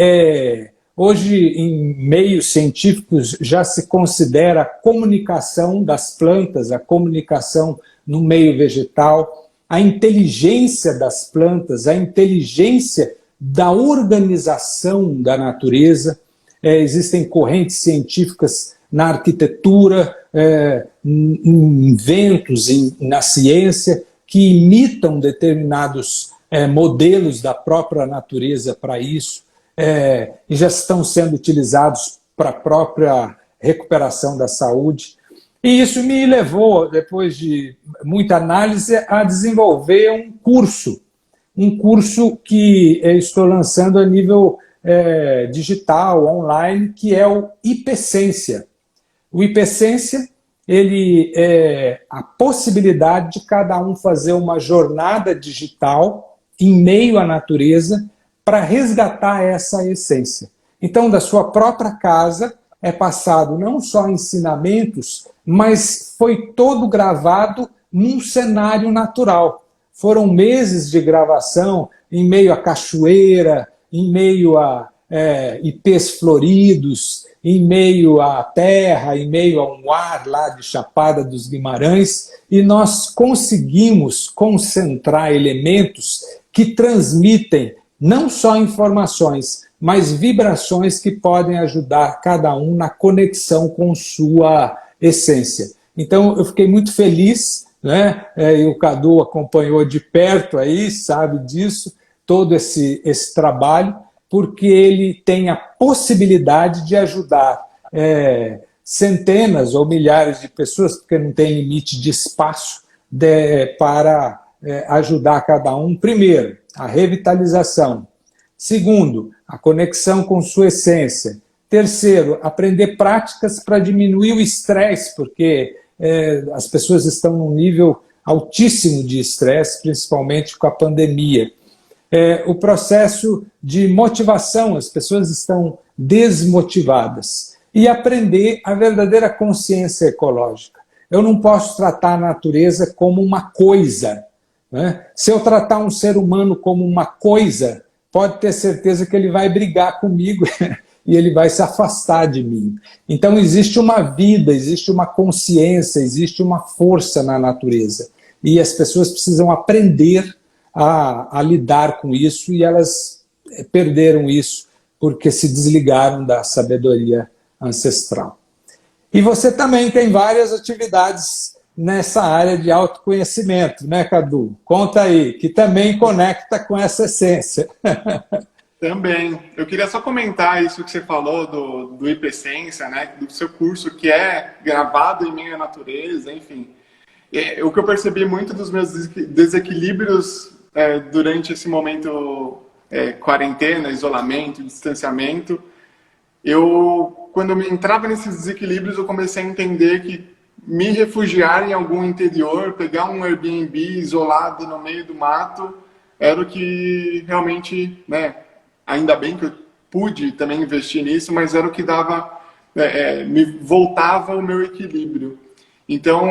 hoje, em meios científicos, já se considera a comunicação das plantas, a comunicação no meio vegetal, a inteligência das plantas, a inteligência da organização da natureza. Existem correntes científicas na arquitetura, em inventos, na ciência, que imitam determinados modelos da própria natureza para isso. E já estão sendo utilizados para a própria recuperação da saúde. E isso me levou, depois de muita análise, a desenvolver um curso que estou lançando a nível digital, online, que é o Hipessência. O Hipessência, ele é a possibilidade de cada um fazer uma jornada digital em meio à natureza, para resgatar essa essência. Então, da sua própria casa, é passado não só ensinamentos, mas foi todo gravado num cenário natural. Foram meses de gravação em meio à cachoeira, em meio a ipês floridos, em meio à terra, em meio a um ar lá de Chapada dos Guimarães, e nós conseguimos concentrar elementos que transmitem não só informações, mas vibrações que podem ajudar cada um na conexão com sua essência. Então, eu fiquei muito feliz, né? E o Cadu acompanhou de perto aí, sabe disso, todo esse trabalho, porque ele tem a possibilidade de ajudar centenas ou milhares de pessoas, porque não tem limite de espaço para ajudar cada um. Primeiro, a revitalização. Segundo, a conexão com sua essência. Terceiro, aprender práticas para diminuir o estresse, porque as pessoas estão num nível altíssimo de estresse, principalmente com a pandemia. O processo de motivação, as pessoas estão desmotivadas. E aprender a verdadeira consciência ecológica. Eu não posso tratar a natureza como uma coisa, né? Se eu tratar um ser humano como uma coisa, pode ter certeza que ele vai brigar comigo e ele vai se afastar de mim. Então existe uma vida, existe uma consciência, existe uma força na natureza. E as pessoas precisam aprender a lidar com isso, e elas perderam isso porque se desligaram da sabedoria ancestral. E você também tem várias atividades nessa área de autoconhecimento, né, Cadu? Conta aí, que também conecta com essa essência. Também. Eu queria só comentar isso que você falou do Hiperessência, né, do seu curso, que é gravado em meio à natureza, enfim. O que eu percebi muito dos meus desequilíbrios durante esse momento quarentena, isolamento, distanciamento, quando eu entrava nesses desequilíbrios, eu comecei a entender que me refugiar em algum interior, pegar um Airbnb isolado no meio do mato, era o que realmente, né, ainda bem que eu pude também investir nisso, mas era o que dava, me voltava o meu equilíbrio. Então,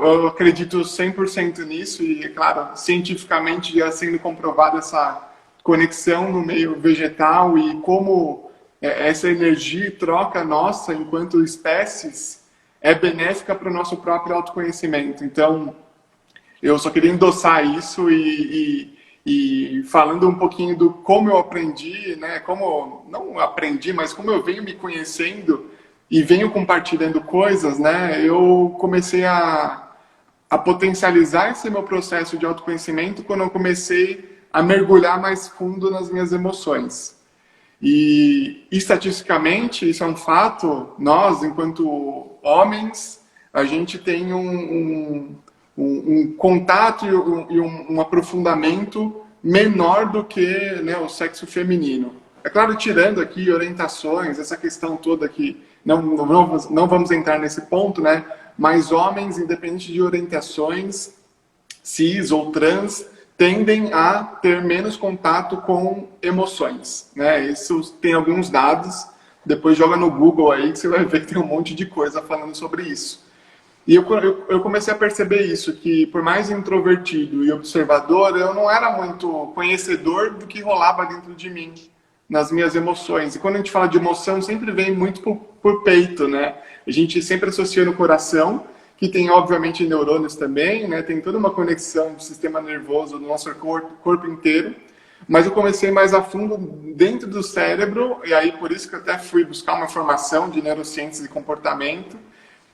eu acredito 100% nisso e, é claro, cientificamente já sendo comprovada essa conexão no meio vegetal e como essa energia e troca nossa enquanto espécies é benéfica para o nosso próprio autoconhecimento. Então, eu só queria endossar isso e falando um pouquinho do como eu aprendi, né? Como não aprendi, mas como eu venho me conhecendo e venho compartilhando coisas, né? Eu comecei a potencializar esse meu processo de autoconhecimento quando eu comecei a mergulhar mais fundo nas minhas emoções. E estatisticamente, isso é um fato, nós, enquanto homens, a gente tem um contato e um aprofundamento menor do que, né, o sexo feminino. É claro, tirando aqui orientações, essa questão toda aqui, não vamos entrar nesse ponto, né? Mas homens, independente de orientações, cis ou trans, tendem a ter menos contato com emoções, né? Isso tem alguns dados, depois joga no Google aí que você vai ver que tem um monte de coisa falando sobre isso. E eu comecei a perceber isso, que por mais introvertido e observador, eu não era muito conhecedor do que rolava dentro de mim, nas minhas emoções. E quando a gente fala de emoção, sempre vem muito por peito, né? A gente sempre associa no coração, que tem, obviamente, neurônios também, né? Tem toda uma conexão do sistema nervoso do nosso corpo inteiro. Mas eu comecei mais a fundo dentro do cérebro, e aí por isso que eu até fui buscar uma formação de neurociências e comportamento.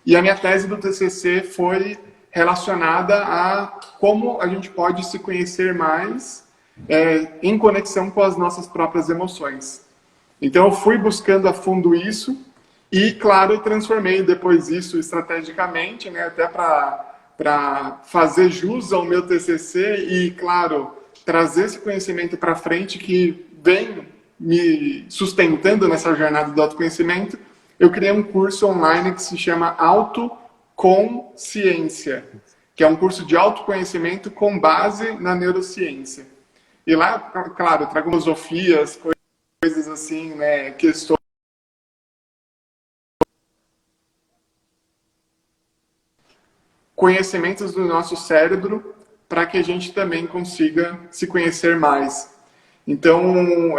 E a minha tese do TCC foi relacionada a como a gente pode se conhecer mais em conexão com as nossas próprias emoções. Então eu fui buscando a fundo isso e, claro, eu transformei depois isso estrategicamente, né, até para fazer jus ao meu TCC e, claro, trazer esse conhecimento para frente que vem me sustentando nessa jornada do autoconhecimento. Eu criei um curso online que se chama Autoconsciência, que é um curso de autoconhecimento com base na neurociência. E lá, claro, eu trago filosofias, coisas assim, né, questões, conhecimentos do nosso cérebro para que a gente também consiga se conhecer mais. Então,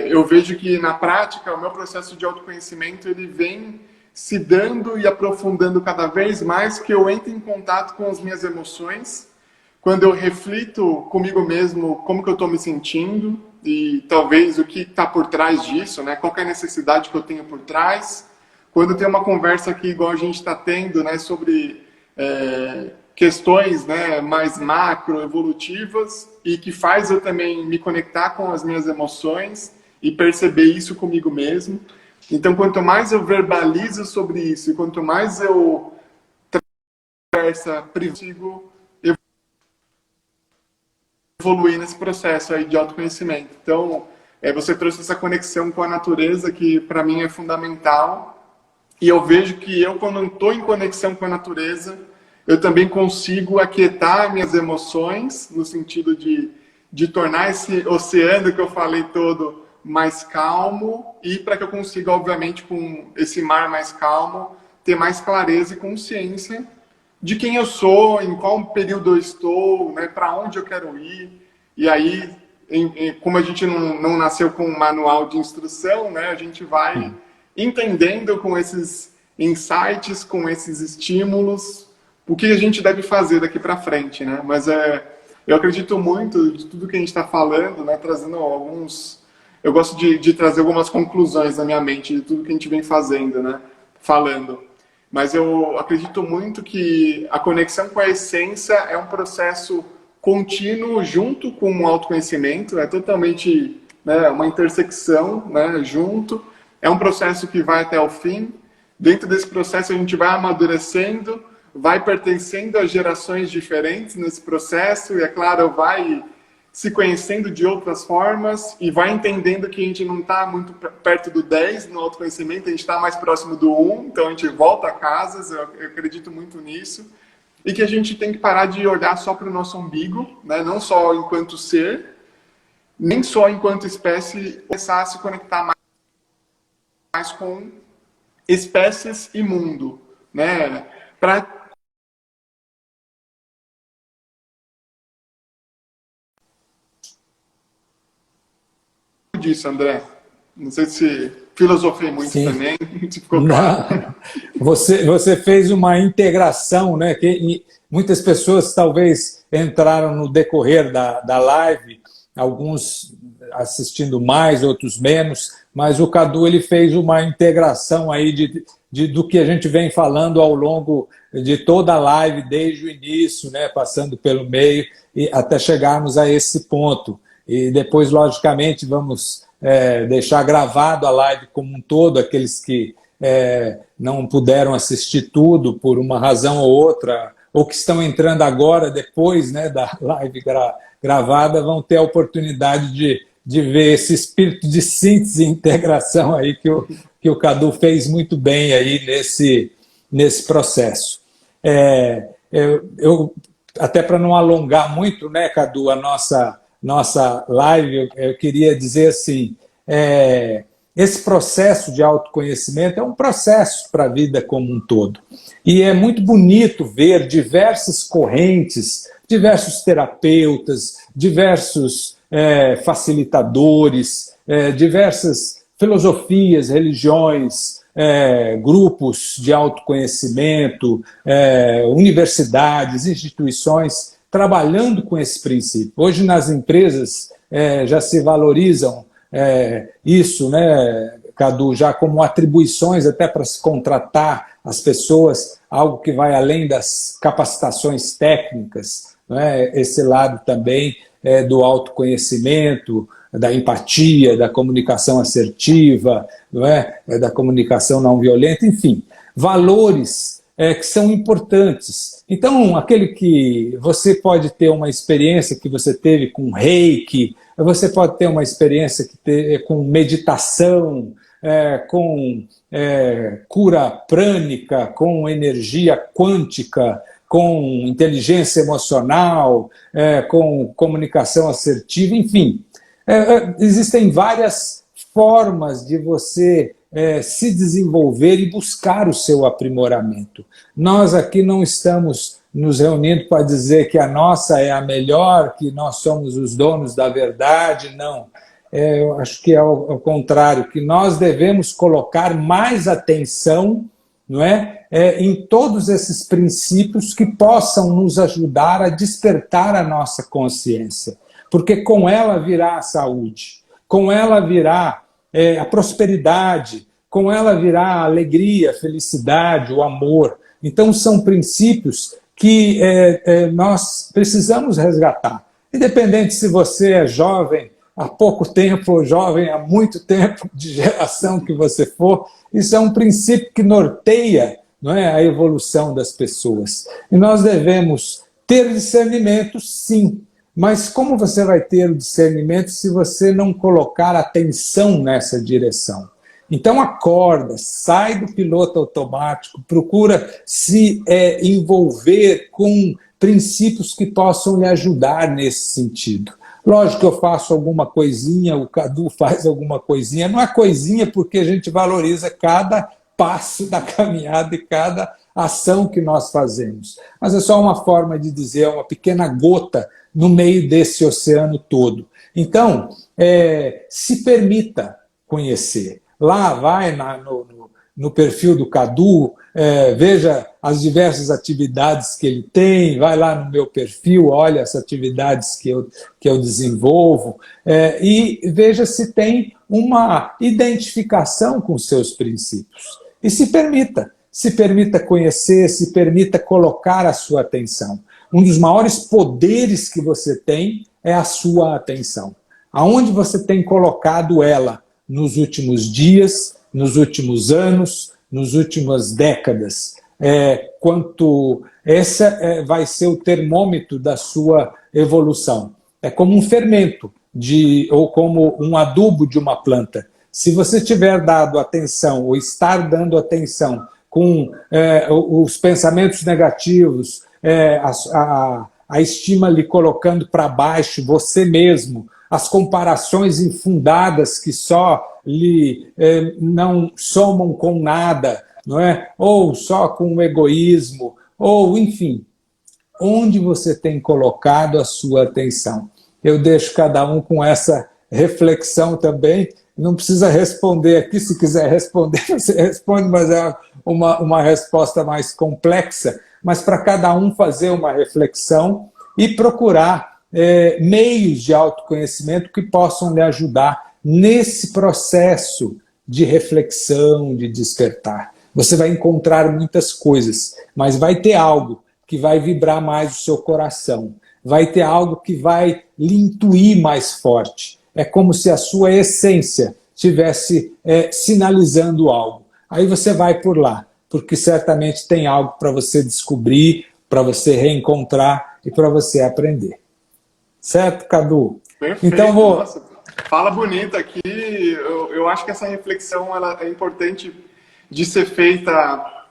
eu vejo que na prática o meu processo de autoconhecimento ele vem se dando e aprofundando cada vez mais que eu entro em contato com as minhas emoções, quando eu reflito comigo mesmo como que eu estou me sentindo e talvez o que está por trás disso, né? Qual que é a necessidade que eu tenho por trás. Quando tem uma conversa aqui igual a gente está tendo, né, sobre questões, né, mais macro, evolutivas, e que faz eu também me conectar com as minhas emoções e perceber isso comigo mesmo. Então, quanto mais eu verbalizo sobre isso, e quanto mais eu conversa consigo evoluir nesse processo aí de autoconhecimento. Então, você trouxe essa conexão com a natureza que para mim é fundamental. E eu vejo que eu, quando estou em conexão com a natureza, eu também consigo aquietar minhas emoções, no sentido de tornar esse oceano que eu falei todo mais calmo, e para que eu consiga, obviamente, com esse mar mais calmo, ter mais clareza e consciência de quem eu sou, em qual período eu estou, né, para onde eu quero ir. E aí, como a gente não nasceu com um manual de instrução, né, a gente vai entendendo com esses insights, com esses estímulos, o que a gente deve fazer daqui para frente, né? Mas eu acredito muito de tudo que a gente está falando, né? Trazendo alguns... Eu gosto de trazer algumas conclusões na minha mente de tudo que a gente vem fazendo, né? Falando. Mas eu acredito muito que a conexão com a essência é um processo contínuo junto com o autoconhecimento, é totalmente, né, uma intersecção, né, junto. É um processo que vai até o fim. Dentro desse processo a gente vai amadurecendo, vai pertencendo a gerações diferentes nesse processo, e é claro, vai se conhecendo de outras formas e vai entendendo que a gente não está muito perto do 10 no autoconhecimento, a gente está mais próximo do 1, então a gente volta a casas, eu acredito muito nisso, e que a gente tem que parar de olhar só para o nosso umbigo, né? Não só enquanto ser, nem só enquanto espécie, começar a se conectar mais com espécies e mundo, né? Para disso, André. Não sei se filosofei muito. Sim. Também, se ficou claro. Você fez uma integração, né? Que muitas pessoas talvez entraram no decorrer da live, alguns assistindo mais, outros menos, mas o Cadu ele fez uma integração aí do que a gente vem falando ao longo de toda a live, desde o início, né? Passando pelo meio, e até chegarmos a esse ponto. E depois, logicamente, vamos deixar gravado a live como um todo, aqueles que não puderam assistir tudo por uma razão ou outra, ou que estão entrando agora, depois, né, da live gravada, vão ter a oportunidade de ver esse espírito de síntese e integração aí que o Cadu fez muito bem aí nesse processo. Até para não alongar muito, né, Cadu, a nossa live, eu queria dizer assim, esse processo de autoconhecimento é um processo para a vida como um todo. E é muito bonito ver diversas correntes, diversos terapeutas, diversos facilitadores, diversas filosofias, religiões, grupos de autoconhecimento, universidades, instituições, trabalhando com esse princípio. Hoje nas empresas já se valorizam isso, né, Cadu, já como atribuições até para se contratar as pessoas, algo que vai além das capacitações técnicas, né, esse lado também do autoconhecimento, da empatia, da comunicação assertiva, não é? Da comunicação não violenta, enfim, valores que são importantes. Então, aquele que você pode ter uma experiência que você teve com reiki, você pode ter uma experiência com meditação, com cura prânica, com energia quântica, com inteligência emocional, com comunicação assertiva, enfim. Existem várias formas de você se desenvolver e buscar o seu aprimoramento. Nós aqui não estamos nos reunindo para dizer que a nossa é a melhor, que nós somos os donos da verdade, não. Eu acho que é ao contrário, que nós devemos colocar mais atenção, não é? Em todos esses princípios que possam nos ajudar a despertar a nossa consciência, porque com ela virá a saúde, com ela virá a prosperidade, com ela virá a alegria, a felicidade, o amor. Então são princípios que nós precisamos resgatar. Independente se você é jovem, há pouco tempo, ou jovem há muito tempo, de geração que você for, isso é um princípio que norteia, não é, a evolução das pessoas. E nós devemos ter discernimento, sim, mas como você vai ter o discernimento se você não colocar atenção nessa direção? Então acorda, sai do piloto automático, procura se envolver com princípios que possam lhe ajudar nesse sentido. Lógico que eu faço alguma coisinha, o Cadu faz alguma coisinha, não é coisinha porque a gente valoriza cada passo da caminhada e cada ação que nós fazemos. Mas é só uma forma de dizer, uma pequena gota no meio desse oceano todo. Então, se permita conhecer. Lá vai no perfil do Cadu, veja as diversas atividades que ele tem, vai lá no meu perfil, olha as atividades que eu desenvolvo, e veja se tem uma identificação com os seus princípios. E se permita conhecer, se permita colocar a sua atenção. Um dos maiores poderes que você tem é a sua atenção. Aonde você tem colocado ela nos últimos dias, nos últimos anos, nas últimas décadas. Essa vai ser o termômetro da sua evolução. É como um fermento ou como um adubo de uma planta. Se você tiver dado atenção ou estar dando atenção com os pensamentos negativos, a estima lhe colocando para baixo, você mesmo, as comparações infundadas que só lhe não somam com nada, não é? Ou só com o egoísmo, ou enfim, onde você tem colocado a sua atenção? Eu deixo cada um com essa reflexão também. Não precisa responder aqui, se quiser responder, você responde, mas é uma resposta mais complexa. Mas para cada um fazer uma reflexão e procurar meios de autoconhecimento que possam lhe ajudar nesse processo de reflexão, de despertar. Você vai encontrar muitas coisas, mas vai ter algo que vai vibrar mais o seu coração, vai ter algo que vai lhe intuir mais forte. É como se a sua essência estivesse sinalizando algo. Aí você vai por lá, porque certamente tem algo para você descobrir, para você reencontrar e para você aprender. Certo, Cadu? Perfeito. Então Nossa, fala bonita aqui. Eu acho que essa reflexão ela é importante de ser feita,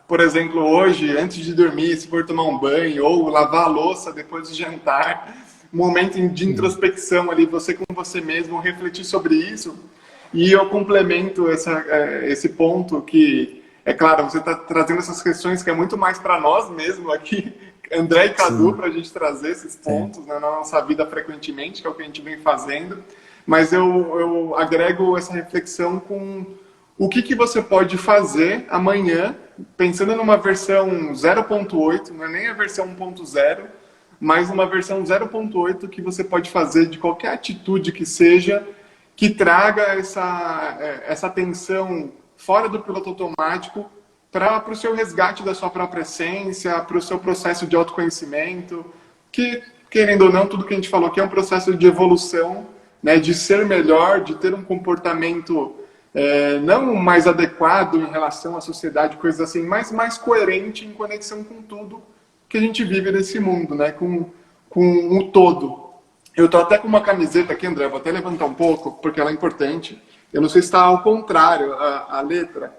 por exemplo, hoje, antes de dormir, se for tomar um banho, ou lavar a louça depois do jantar. Um momento de introspecção ali, você com você mesmo, refletir sobre isso. E eu complemento esse ponto que, é claro, você está trazendo essas questões que é muito mais para nós mesmos aqui, André e Cadu, para a gente trazer esses pontos na nossa vida frequentemente, que é o que a gente vem fazendo. Mas eu agrego essa reflexão com o que você pode fazer amanhã, pensando numa versão 0.8, não é nem a versão 1.0, mas uma versão 0.8 que você pode fazer de qualquer atitude que seja, que traga essa atenção fora do piloto automático para o seu resgate da sua própria essência, para o seu processo de autoconhecimento, que, querendo ou não, tudo que a gente falou aqui é um processo de evolução, né, de ser melhor, de ter um comportamento não mais adequado em relação à sociedade, coisas assim, mas mais coerente em conexão com tudo que a gente vive nesse mundo, né? Com o todo. Eu tô até com uma camiseta aqui, André, vou até levantar um pouco, porque ela é importante. Eu não sei se está ao contrário a letra,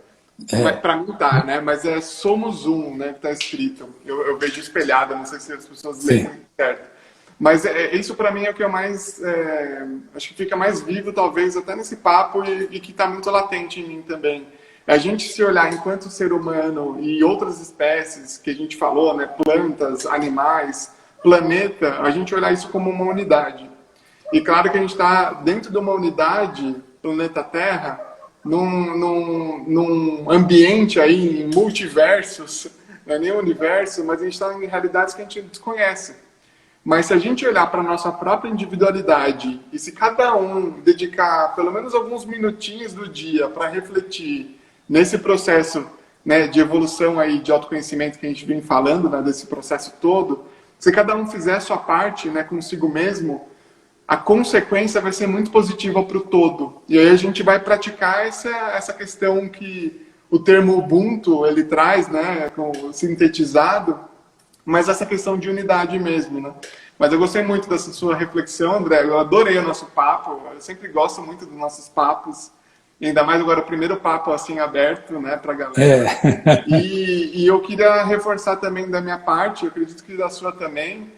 para mim tá, né? Mas é Somos Um, né? Que tá escrito. Eu vejo espelhada, não sei se as pessoas leem certo. Mas isso para mim é o que eu mais... acho que fica mais vivo, talvez, até nesse papo e que está muito latente em mim também. A gente se olhar enquanto ser humano e outras espécies que a gente falou, né, plantas, animais, planeta, a gente olhar isso como uma unidade. E claro que a gente está dentro de uma unidade, planeta Terra, num ambiente aí, em multiversos, não é nem universo, mas a gente está em realidades que a gente desconhece. Mas se a gente olhar para a nossa própria individualidade e se cada um dedicar pelo menos alguns minutinhos do dia para refletir nesse processo, né, de evolução aí, de autoconhecimento que a gente vem falando, né, desse processo todo, se cada um fizer a sua parte, né, consigo mesmo, a consequência vai ser muito positiva para o todo. E aí a gente vai praticar essa questão que o termo Ubuntu ele traz, né, sintetizado, mas essa questão de unidade mesmo, né? Mas eu gostei muito dessa sua reflexão, André. Eu adorei o nosso papo. Eu sempre gosto muito dos nossos papos. E ainda mais agora o primeiro papo assim aberto, né, para a galera. E eu queria reforçar também da minha parte, eu acredito que da sua também,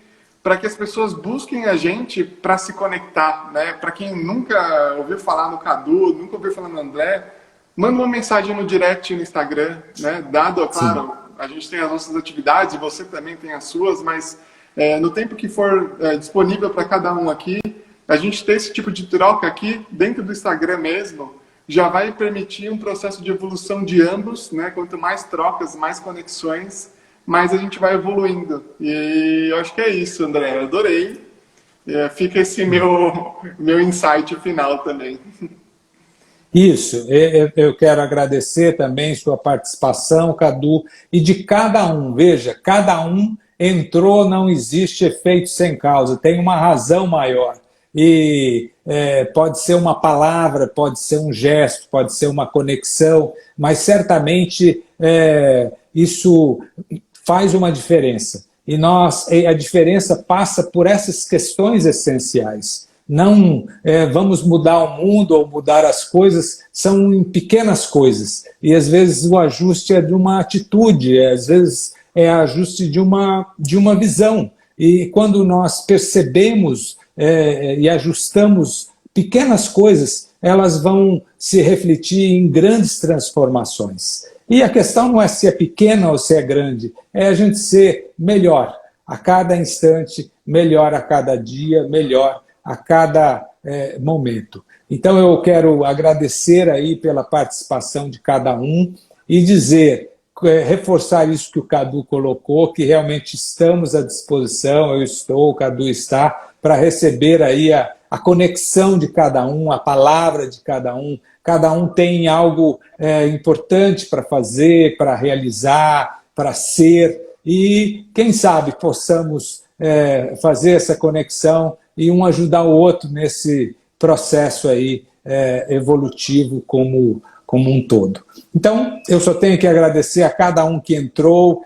para que as pessoas busquem a gente para se conectar, né? Para quem nunca ouviu falar no Cadu, nunca ouviu falar no André, manda uma mensagem no direct no Instagram, né? Dado, claro, a gente tem as nossas atividades e você também tem as suas, mas no tempo que for disponível para cada um aqui, a gente ter esse tipo de troca aqui dentro do Instagram mesmo, já vai permitir um processo de evolução de ambos, né? Quanto mais trocas, mais conexões, mais a gente vai evoluindo. E eu acho que é isso, André. Eu adorei. Fica esse meu insight final também. Isso, eu quero agradecer também sua participação, Cadu, e de cada um. Veja, cada um entrou, não existe efeito sem causa, tem uma razão maior. E pode ser uma palavra, pode ser um gesto, pode ser uma conexão, mas certamente isso faz uma diferença. E a diferença passa por essas questões essenciais. Não vamos mudar o mundo ou mudar as coisas, são em pequenas coisas. E às vezes o ajuste é de uma atitude, às vezes é ajuste de uma visão. E quando nós percebemos e ajustamos pequenas coisas, elas vão se refletir em grandes transformações. E a questão não é se é pequena ou se é grande, é a gente ser melhor a cada instante, melhor a cada dia, melhor a cada momento. Então eu quero agradecer aí pela participação de cada um e dizer, reforçar isso que o Cadu colocou, que realmente estamos à disposição, eu estou, o Cadu está, para receber aí a conexão de cada um, a palavra de cada um tem algo importante para fazer, para realizar, para ser, e quem sabe possamos fazer essa conexão e um ajudar o outro nesse processo aí evolutivo como um todo. Então, eu só tenho que agradecer a cada um que entrou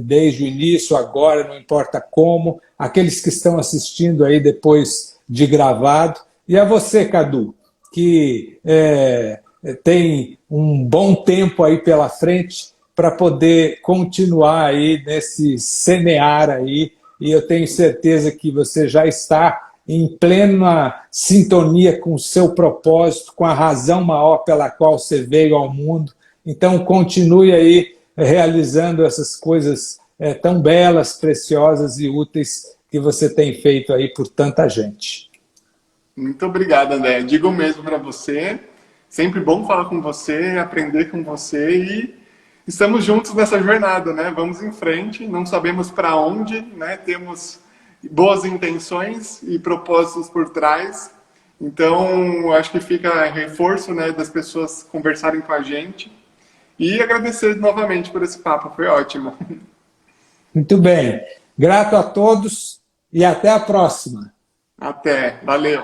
desde o início, agora, não importa como, aqueles que estão assistindo aí depois de gravado, e a você, Cadu, que tem um bom tempo aí pela frente para poder continuar aí nesse semear aí, e eu tenho certeza que você já está em plena sintonia com o seu propósito, com a razão maior pela qual você veio ao mundo. Então, continue aí realizando essas coisas tão belas, preciosas e úteis que você tem feito aí por tanta gente. Muito obrigado, André. Digo mesmo para você. Sempre bom falar com você, aprender com você e estamos juntos nessa jornada, né? Vamos em frente, não sabemos para onde, né? Temos boas intenções e propósitos por trás. Então, acho que fica reforço, né, das pessoas conversarem com a gente. E agradecer novamente por esse papo, foi ótimo. Muito bem. Grato a todos e até a próxima. Até, valeu.